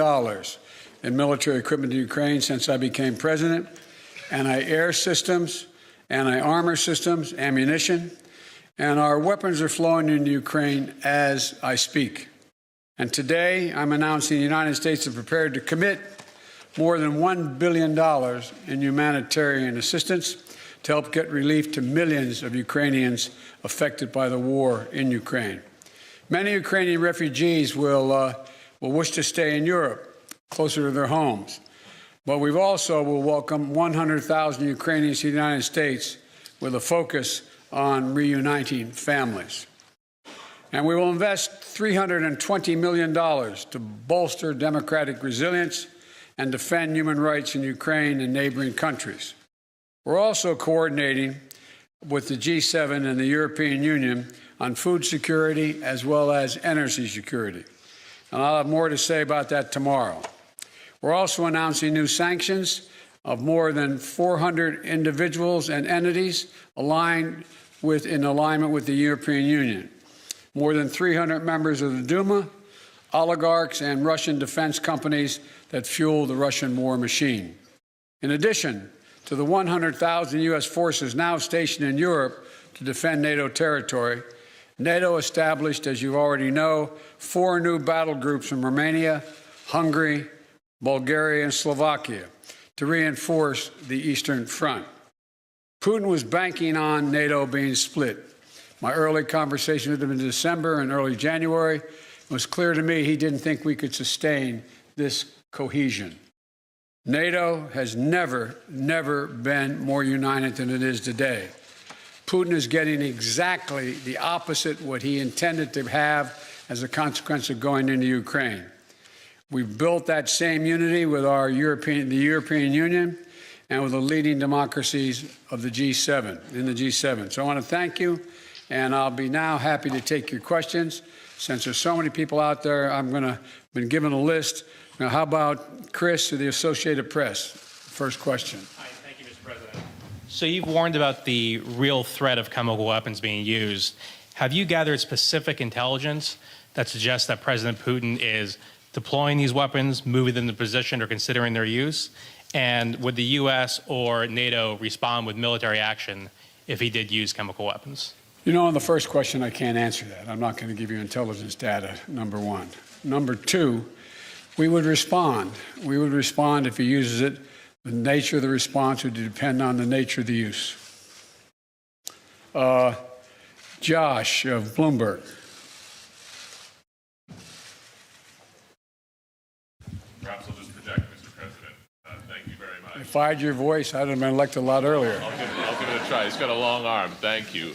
in military equipment to Ukraine since I became president: anti-air systems, anti-armor systems, ammunition, and our weapons are flowing into Ukraine as I speak. And today I'm announcing the United States is prepared to commit more than $1 billion in humanitarian assistance to help get relief to millions of Ukrainians affected by the war in Ukraine. Many Ukrainian refugees will wish to stay in Europe, closer to their homes. But we also will welcome 100,000 Ukrainians to the United States with a focus on reuniting families. And we will invest $320 million to bolster democratic resilience and defend human rights in Ukraine and neighboring countries. We're also coordinating with the G7 and the European Union on food security as well as energy security. And I'll have more to say about that tomorrow. We're also announcing new sanctions of more than 400 individuals and entities in alignment with the European Union. More than 300 members of the Duma, oligarchs, and Russian defense companies that fuel the Russian war machine. In addition to the 100,000 U.S. forces now stationed in Europe to defend NATO territory, NATO established, as you already know, 4 new battle groups from Romania, Hungary, Bulgaria, and Slovakia to reinforce the Eastern Front. Putin was banking on NATO being split. My early conversation with him in December and early January, it was clear to me he didn't think we could sustain this cohesion. NATO has never been more united than it is today. Putin is getting exactly the opposite what he intended to have as a consequence of going into Ukraine. We've built that same unity with the European Union and with the leading democracies of the G7, in the G7. So I want to thank you, and I'll be now happy to take your questions. Since there's so many people out there, been given a list. Now, how about Chris of the Associated Press? First question. Hi, thank you, Mr. President. So you've warned about the real threat of chemical weapons being used. Have you gathered specific intelligence that suggests that President Putin is deploying these weapons, moving them to position, or considering their use? And would the U.S. or NATO respond with military action if he did use chemical weapons? You know, on the first question, I can't answer that. I'm not going to give you intelligence data, number one. Number two, we would respond. We would respond if he uses it. The nature of the response would depend on the nature of the use. Josh of Bloomberg. Perhaps I'll just project, Mr. President. Thank you very much. If I had your voice, I'd have been elected a lot earlier. I'll give it a try. He's got a long arm. Thank you.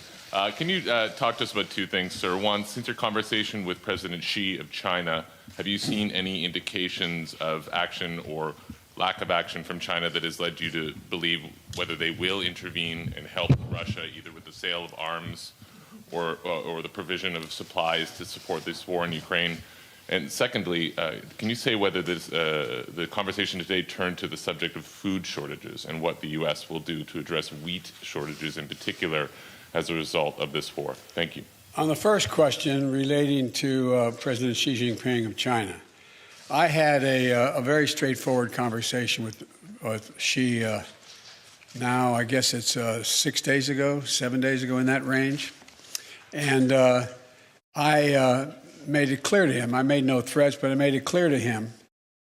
Can you talk to us about two things, sir? One, since your conversation with President Xi of China, have you seen any indications of action or lack of action from China that has led you to believe whether they will intervene and help Russia, either with the sale of arms or the provision of supplies to support this war in Ukraine? And secondly, can you say whether the conversation today turned to the subject of food shortages and what the U.S. will do to address wheat shortages in particular as a result of this war? Thank you. On the first question relating to President Xi Jinping of China, I had a very straightforward conversation with Xi now, I guess it's 6 days ago, 7 days ago, in that range. And I made it clear to him, I made no threats, but I made it clear to him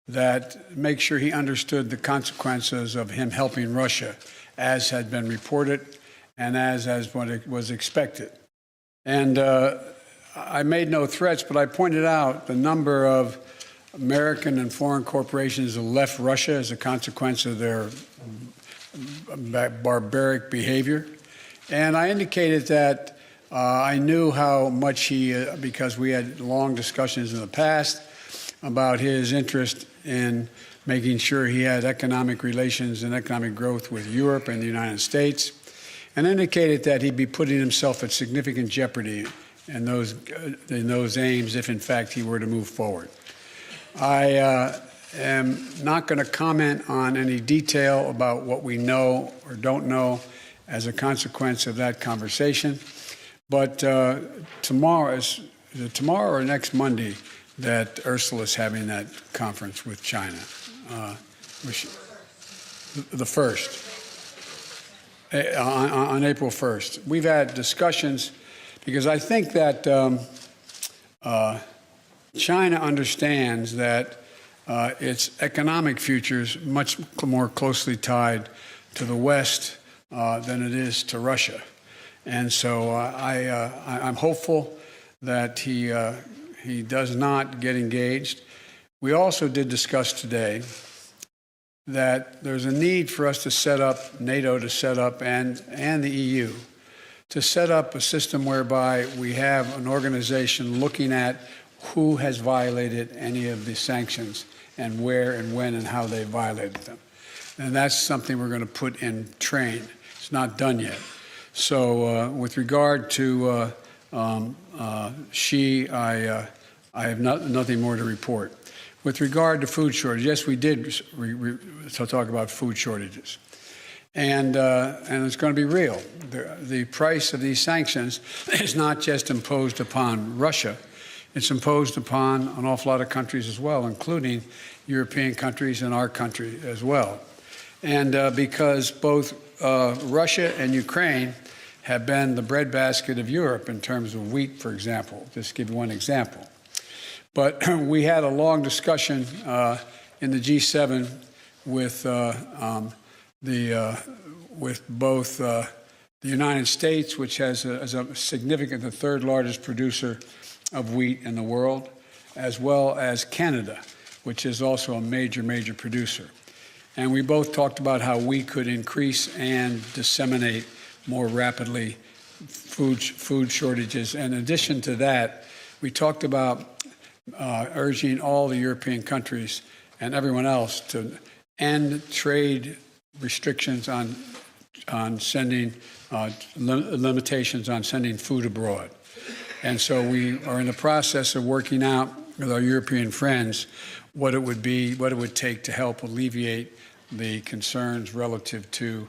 that make sure he understood the consequences of him helping Russia, as had been reported and as what it was expected. And I made no threats, but I pointed out the number of American and foreign corporations that left Russia as a consequence of their barbaric behavior. And I indicated that I knew how much because we had long discussions in the past about his interest in making sure he had economic relations and economic growth with Europe and the United States. and indicated that he'd be putting himself at significant jeopardy in those aims if, in fact, he were to move forward. I am not going to comment on any detail about what we know or don't know as a consequence of that conversation, but tomorrow or next Monday that Ursula is having that conference with China, the 1st, on April 1st. We've had discussions because I think that China understands that its economic future is much more closely tied to the West than it is to Russia. And so I'm hopeful that he does not get engaged. We also did discuss today that there's a need for us to set up, NATO to set up, and the EU, to set up a system whereby we have an organization looking at who has violated any of the sanctions and where and when and how they violated them. And that's something we're going to put in train. It's not done yet. So with regard to Xi, I have nothing more to report. With regard to food shortage, yes, we did talk about food shortages. And it's going to be real. The price of these sanctions is not just imposed upon Russia. It's imposed upon an awful lot of countries as well, including European countries and our country as well. And because both Russia and Ukraine have been the breadbasket of Europe in terms of wheat, for example, just to give you one example. But we had a long discussion in the G7 with both the United States, which has a significant, the third largest producer of wheat in the world, as well as Canada, which is also a major producer. And we both talked about how we could increase and disseminate more rapidly food shortages. And in addition to that, we talked about urging all the European countries and everyone else to end trade restrictions on sending limitations on sending food abroad. And so we are in the process of working out with our European friends what it would take to help alleviate the concerns relative to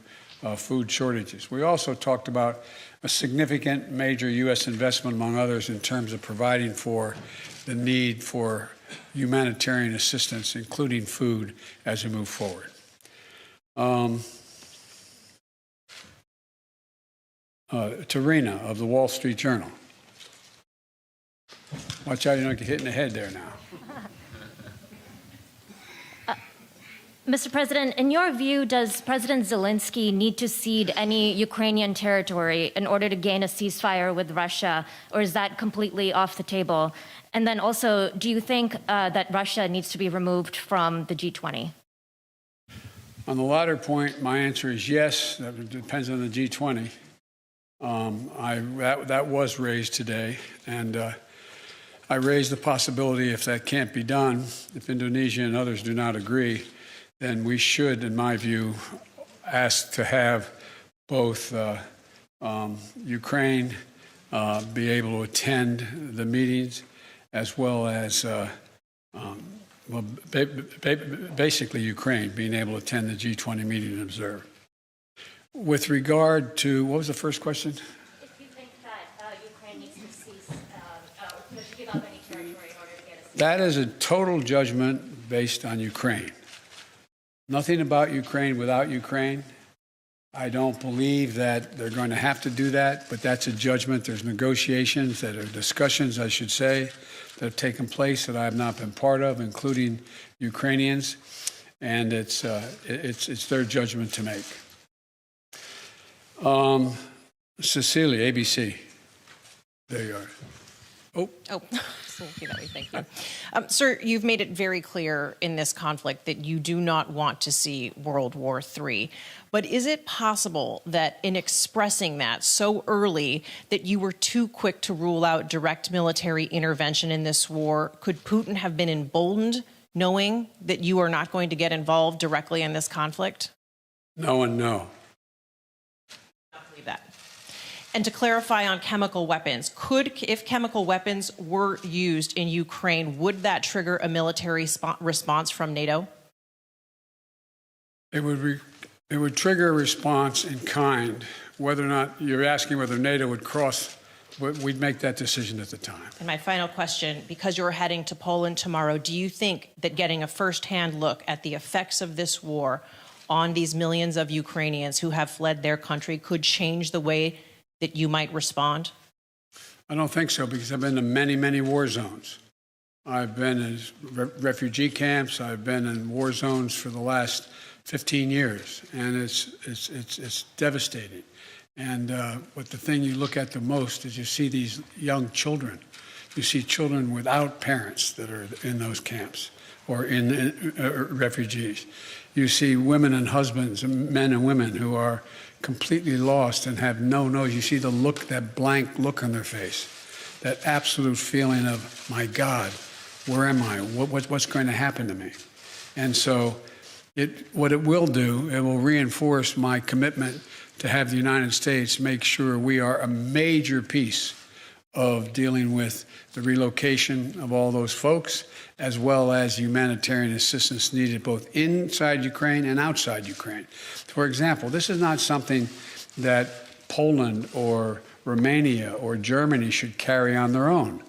food shortages. We also talked about a significant major U.S. investment, among others, in terms of providing for the need for humanitarian assistance, including food, as we move forward. Tarina of the Wall Street Journal. Watch out you don't get hit in the head there now. Mr. President, in your view, does President Zelensky need to cede any Ukrainian territory in order to gain a ceasefire with Russia, or is that completely off the table? And then also, do you think that Russia needs to be removed from the G20? On the latter point, my answer is yes. That depends on the G20. That was raised today, and I raised the possibility, if that can't be done, if Indonesia and others do not agree, then we should, in my view, ask to have both Ukraine be able to attend the meetings, as well as basically Ukraine being able to attend the G20 meeting and observe. With regard to, what was the first question? If you think that Ukraine needs to cease, to give up any territory in order to get a ceasefire. That is a total judgment based on Ukraine. Nothing about Ukraine without Ukraine. I don't believe that they're going to have to do that, but that's a judgment. There's negotiations, that are discussions, I should say, that have taken place that I have not been part of, including Ukrainians, and it's their judgment to make. Cecilia, ABC. There you are. Oh, thank you. Sir, you've made it very clear in this conflict that you do not want to see World War III. But is it possible that in expressing that so early that you were too quick to rule out direct military intervention in this war? Could Putin have been emboldened knowing that you are not going to get involved directly in this conflict? No and no. I believe that. And to clarify on chemical weapons, if chemical weapons were used in Ukraine, would that trigger a military response from NATO? It would trigger a response in kind. Whether or not you're asking whether NATO would cross, we'd make that decision at the time. And my final question, because you're heading to Poland tomorrow, do you think that getting a first-hand look at the effects of this war on these millions of Ukrainians who have fled their country could change the way that you might respond? I don't think so, because I've been to many, many war zones. I've been in refugee camps. I've been in war zones for the last 15 years, and it's devastating. But the thing you look at the most is you see these young children. You see children without parents that are in those camps or in refugees. You see women and husbands, men and women who are completely lost and have no nose. You see the look, that blank look on their face, that absolute feeling of, my God, where am I? What's going to happen to me? And so what it will do, it will reinforce my commitment to have the United States make sure we are a major piece of dealing with the relocation of all those folks, as well as humanitarian assistance needed both inside Ukraine and outside Ukraine. For example, this is not something that Poland or Romania or Germany should carry on their own.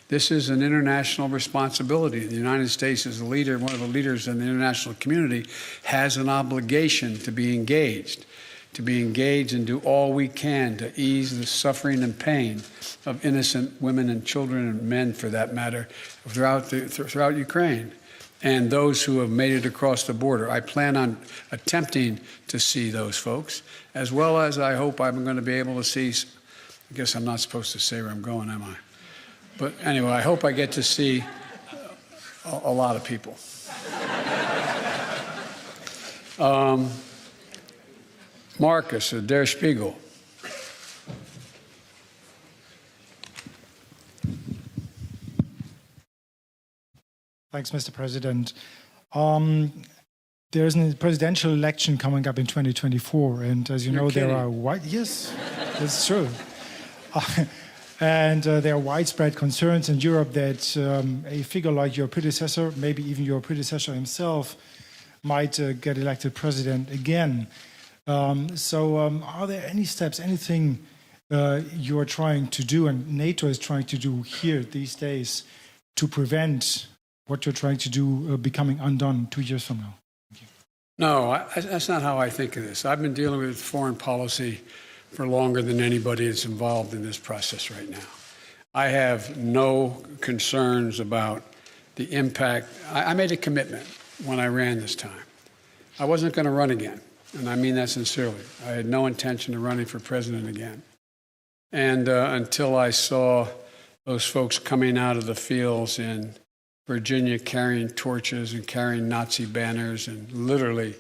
This is an international responsibility. The United States, as a leader, one of the leaders in the international community, has an obligation to be engaged and do all we can to ease the suffering and pain of innocent women and children and men, for that matter, throughout Ukraine, and those who have made it across the border. I plan on attempting to see those folks, as well as I hope I'm going to be able to see, I guess I'm not supposed to say where I'm going, am I? But anyway, I hope I get to see a lot of people. Marcus of Der Spiegel. Thanks, Mr. President. There's a presidential election coming up in 2024, and as you know, there are yes, that's true. And there are widespread concerns in Europe that a figure like your predecessor, maybe even your predecessor himself, might get elected president again. Are there any steps, anything you're trying to do and NATO is trying to do here these days to prevent what you're trying to do becoming undone 2 years from now? Thank you. No, that's not how I think of this. I've been dealing with foreign policy for longer than anybody that's involved in this process right now. I have no concerns about the impact. I made a commitment when I ran this time. I wasn't going to run again. And I mean that sincerely. I had no intention of running for president again. And until I saw those folks coming out of the fields in Virginia carrying torches and carrying Nazi banners and literally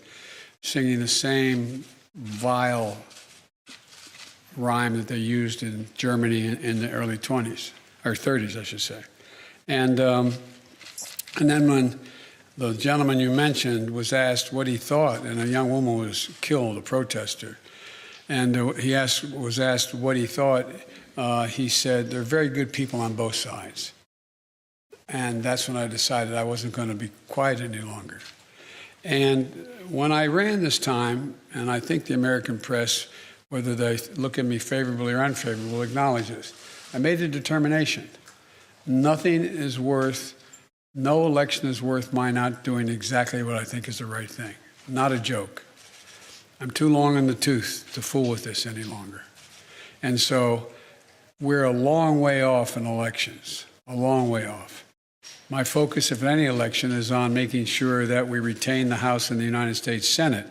singing the same vile rhyme that they used in Germany in the early 20s, or 30s, I should say. And then when the gentleman you mentioned was asked what he thought, and a young woman was killed, a protester, and he was asked what he thought, he said, there are very good people on both sides. And that's when I decided I wasn't going to be quiet any longer. And when I ran this time, and I think the American press, whether they look at me favorably or unfavorably, will acknowledge this, I made a determination. No election is worth my not doing exactly what I think is the right thing. Not a joke. I'm too long in the tooth to fool with this any longer. And so we're a long way off in elections, a long way off. My focus, if any election, is on making sure that we retain the House and the United States Senate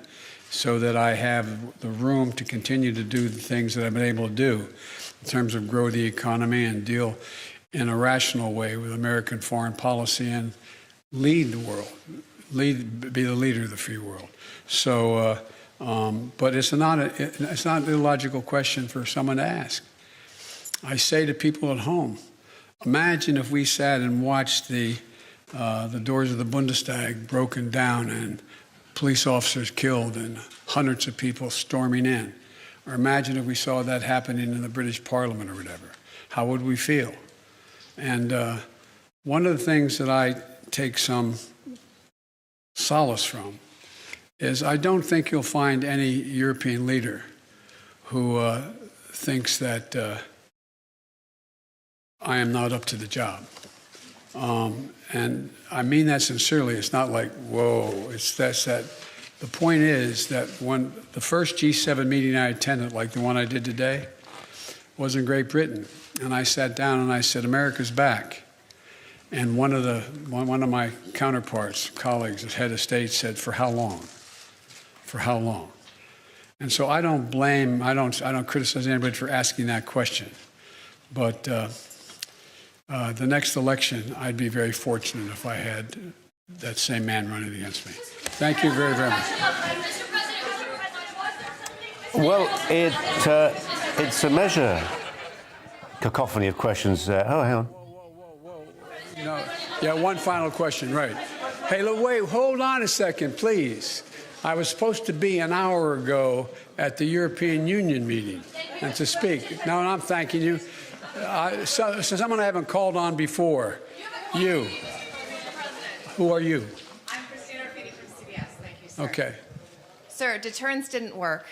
so that I have the room to continue to do the things that I've been able to do in terms of grow the economy and deal in a rational way with American foreign policy and lead the world, be the leader of the free world. So, but it's not an illogical question for someone to ask. I say to people at home, imagine if we sat and watched the doors of the Bundestag broken down and police officers killed and hundreds of people storming in. Or imagine if we saw that happening in the British Parliament or whatever. How would we feel? And one of the things that I take some solace from is I don't think you'll find any European leader who thinks that I am not up to the job. And I mean that sincerely. It's not like, whoa, it's that. The point is that when the first G7 meeting I attended, like the one I did today, was in Great Britain. And I sat down and I said, America's back. And one of my counterparts, colleagues, as head of state, said, for how long? For how long? And so I don't criticize anybody for asking that question. But the next election, I'd be very fortunate if I had that same man running against me. Thank you very, very much. Well, it's a measure. Cacophony of questions. Oh, hang on. No, yeah, one final question, right. Hey, look, wait, hold on a second, please. I was supposed to be an hour ago at the European Union meeting and to speak. Now, I'm thanking you. So someone I haven't called on before. You. Who are you? I'm Christina Rafini from CBS. Thank you, sir. Okay. Sir, deterrence didn't work.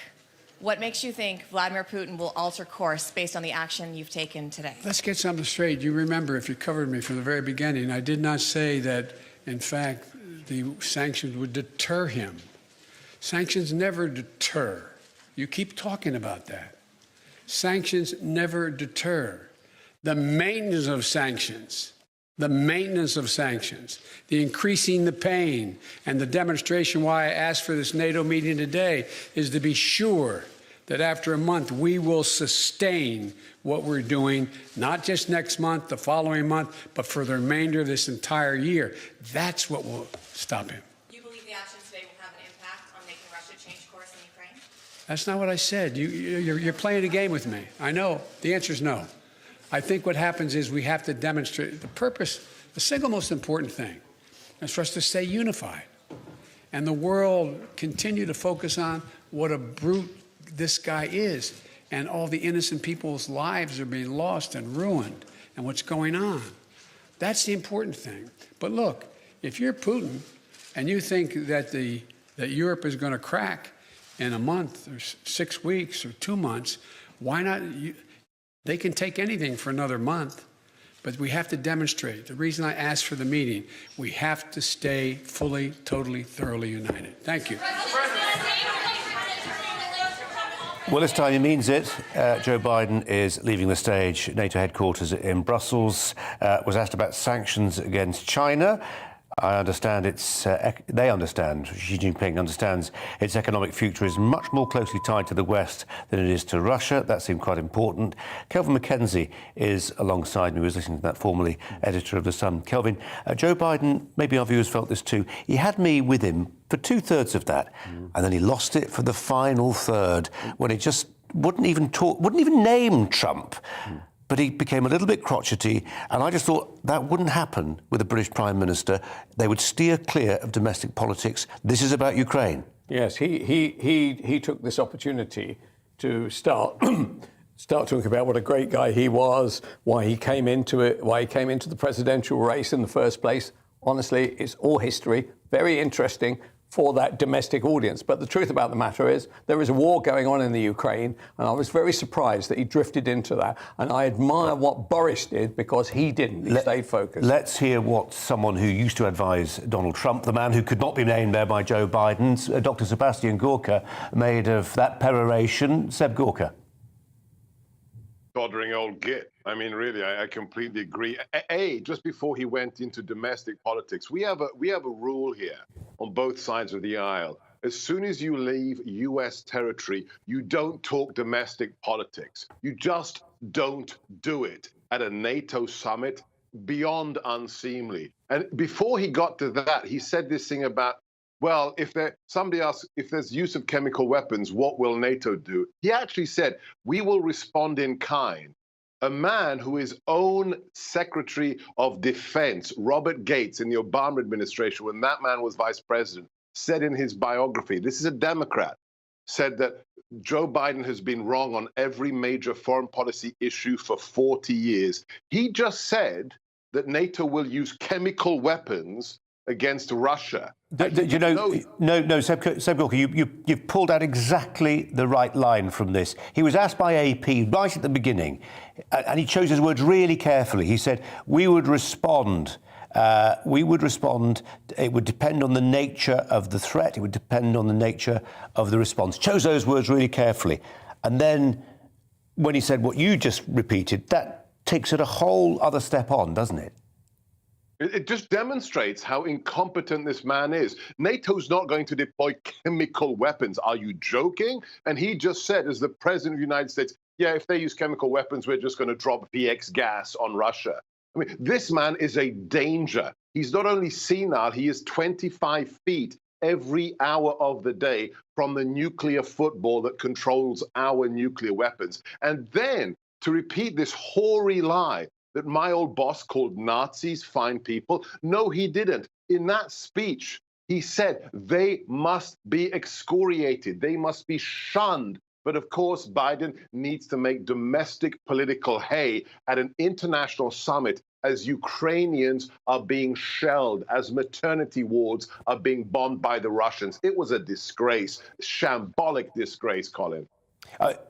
What makes you think Vladimir Putin will alter course based on the action you've taken today? Let's get something straight. You remember, if you covered me from the very beginning, I did not say that, in fact, the sanctions would deter him. Sanctions never deter. You keep talking about that. Sanctions never deter. The maintenance of sanctions, the increasing the pain, and the demonstration why I asked for this NATO meeting today is to be sure that after a month we will sustain what we're doing, not just next month, the following month, but for the remainder of this entire year. That's what will stop him. Do you believe the action today will have an impact on making Russia change course in Ukraine? That's not what I said. You're playing a game with me. I know. The answer is no. I think what happens is we have to demonstrate the purpose. The single most important thing is for us to stay unified. And the world continue to focus on what a brute this guy is. And all the innocent people's lives are being lost and ruined and what's going on. That's the important thing. But look, if you're Putin and you think that Europe is going to crack in a month or 6 weeks or 2 months, why not? They can take anything for another month, but we have to demonstrate. The reason I asked for the meeting, we have to stay fully, totally, thoroughly united. Thank you. Well, this time he means it. Joe Biden is leaving the stage. NATO headquarters in Brussels was asked about sanctions against China. I understand they understand, Xi Jinping understands its economic future is much more closely tied to the West than it is to Russia. That seemed quite important. Kelvin McKenzie is alongside me, who was listening to that, formerly editor of The Sun. Kelvin, Joe Biden, maybe our viewers felt this too, he had me with him for 2/3 of that, and then he lost it for the final third, when he just wouldn't even name Trump. But he became a little bit crotchety, and I just thought that wouldn't happen with the British Prime Minister. They would steer clear of domestic politics. This is about Ukraine. Yes, he took this opportunity to start talking about what a great guy he was, why he came into it, why he came into the presidential race in the first place. Honestly, it's all history, very interesting for that domestic audience. But the truth about the matter is there is a war going on in the Ukraine, and I was very surprised that he drifted into that. And I admire what Boris did, because he didn't. He stayed focused. Let's hear what someone who used to advise Donald Trump, the man who could not be named there by Joe Biden, Dr. Sebastian Gorka, made of that peroration. Seb Gorka. Doddering old git. I mean, really, I completely agree. Just before he went into domestic politics, we have a rule here on both sides of the aisle. As soon as you leave U.S. territory, you don't talk domestic politics. You just don't do it at a NATO summit. Beyond unseemly. And before he got to that, he said this thing about, well, somebody asks if there's use of chemical weapons, what will NATO do? He actually said, we will respond in kind. A man who his own Secretary of Defense, Robert Gates, in the Obama administration, when that man was vice president, said in his biography, this is a Democrat, said that Joe Biden has been wrong on every major foreign policy issue for 40 years. He just said that NATO will use chemical weapons against Russia. You know, Seb Gorka, you've pulled out exactly the right line from this. He was asked by AP right at the beginning, and he chose his words really carefully. He said, we would respond. It would depend on the nature of the threat. It would depend on the nature of the response. Chose those words really carefully. And then when he said what you just repeated, that takes it a whole other step on, doesn't it? It just demonstrates how incompetent this man is. NATO's not going to deploy chemical weapons. Are you joking? And he just said, as the president of the United States, yeah, if they use chemical weapons, we're just going to drop VX gas on Russia. I mean, this man is a danger. He's not only senile, he is 25 feet every hour of the day from the nuclear football that controls our nuclear weapons. And then to repeat this hoary lie that my old boss called Nazis fine people. No, he didn't. In that speech, he said they must be excoriated. They must be shunned. But of course, Biden needs to make domestic political hay at an international summit as Ukrainians are being shelled, as maternity wards are being bombed by the Russians. It was a disgrace, shambolic disgrace, Colin.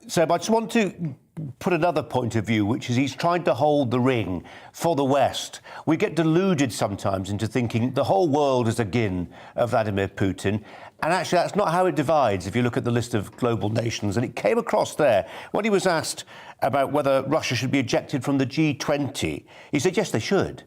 Seb, I just want to put another point of view, which is he's trying to hold the ring for the West. We get deluded sometimes into thinking the whole world is again of Vladimir Putin. And actually, that's not how it divides if you look at the list of global nations. And it came across there when he was asked about whether Russia should be ejected from the G20. He said, yes, they should.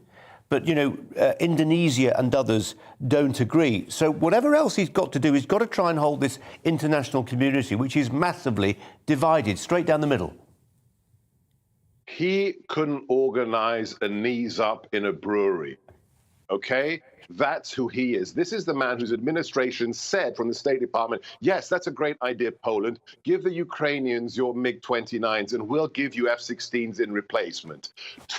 But, you know, Indonesia and others don't agree. So whatever else he's got to do, he's got to try and hold this international community, which is massively divided, straight down the middle. He couldn't organize a knees up in a brewery, okay? That's who he is. This is the man whose administration said from the State Department, yes, that's a great idea, Poland. Give the Ukrainians your MiG-29s and we'll give you F-16s in replacement.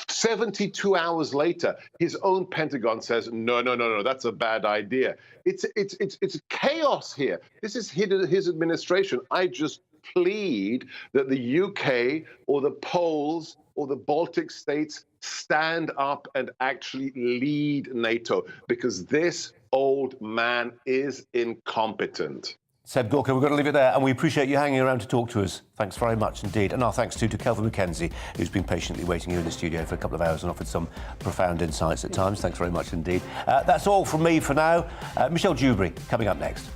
72 hours later, his own Pentagon says, no, that's a bad idea. It's chaos here. This is his administration. I just plead that the UK or the Poles or the Baltic states stand up and actually lead NATO, because this old man is incompetent. Seb Gorka, we've got to leave it there, and we appreciate you hanging around to talk to us. Thanks very much indeed. And our thanks too to Kelvin McKenzie, who's been patiently waiting here in the studio for a couple of hours and offered some profound insights at times. Thanks very much indeed. That's all from me for now. Michelle Dewberry coming up next.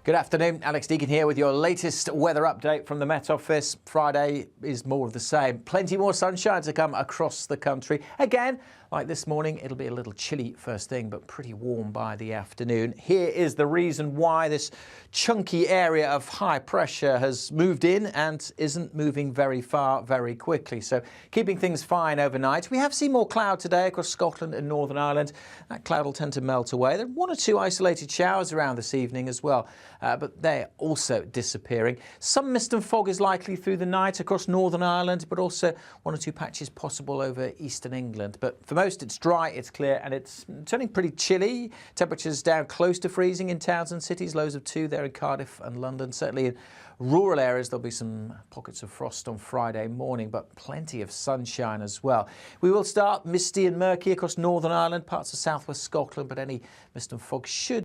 Good afternoon, Alex Deakin here with your latest weather update from the Met Office. Friday is more of the same. Plenty more sunshine to come across the country. Again, like this morning, it'll be a little chilly first thing, but pretty warm by the afternoon. Here is the reason why this chunky area of high pressure has moved in and isn't moving very far very quickly. So keeping things fine overnight. We have seen more cloud today across Scotland and Northern Ireland. That cloud will tend to melt away. There are one or two isolated showers around this evening as well, but they're also disappearing. Some mist and fog is likely through the night across Northern Ireland, but also one or two patches possible over eastern England. But for most, it's dry, it's clear, and it's turning pretty chilly. Temperatures down close to freezing in towns and cities, lows of 2 there in Cardiff and London. Certainly in rural areas, there'll be some pockets of frost on Friday morning, but plenty of sunshine as well. We will start misty and murky across Northern Ireland, parts of southwest Scotland, but any mist and fog should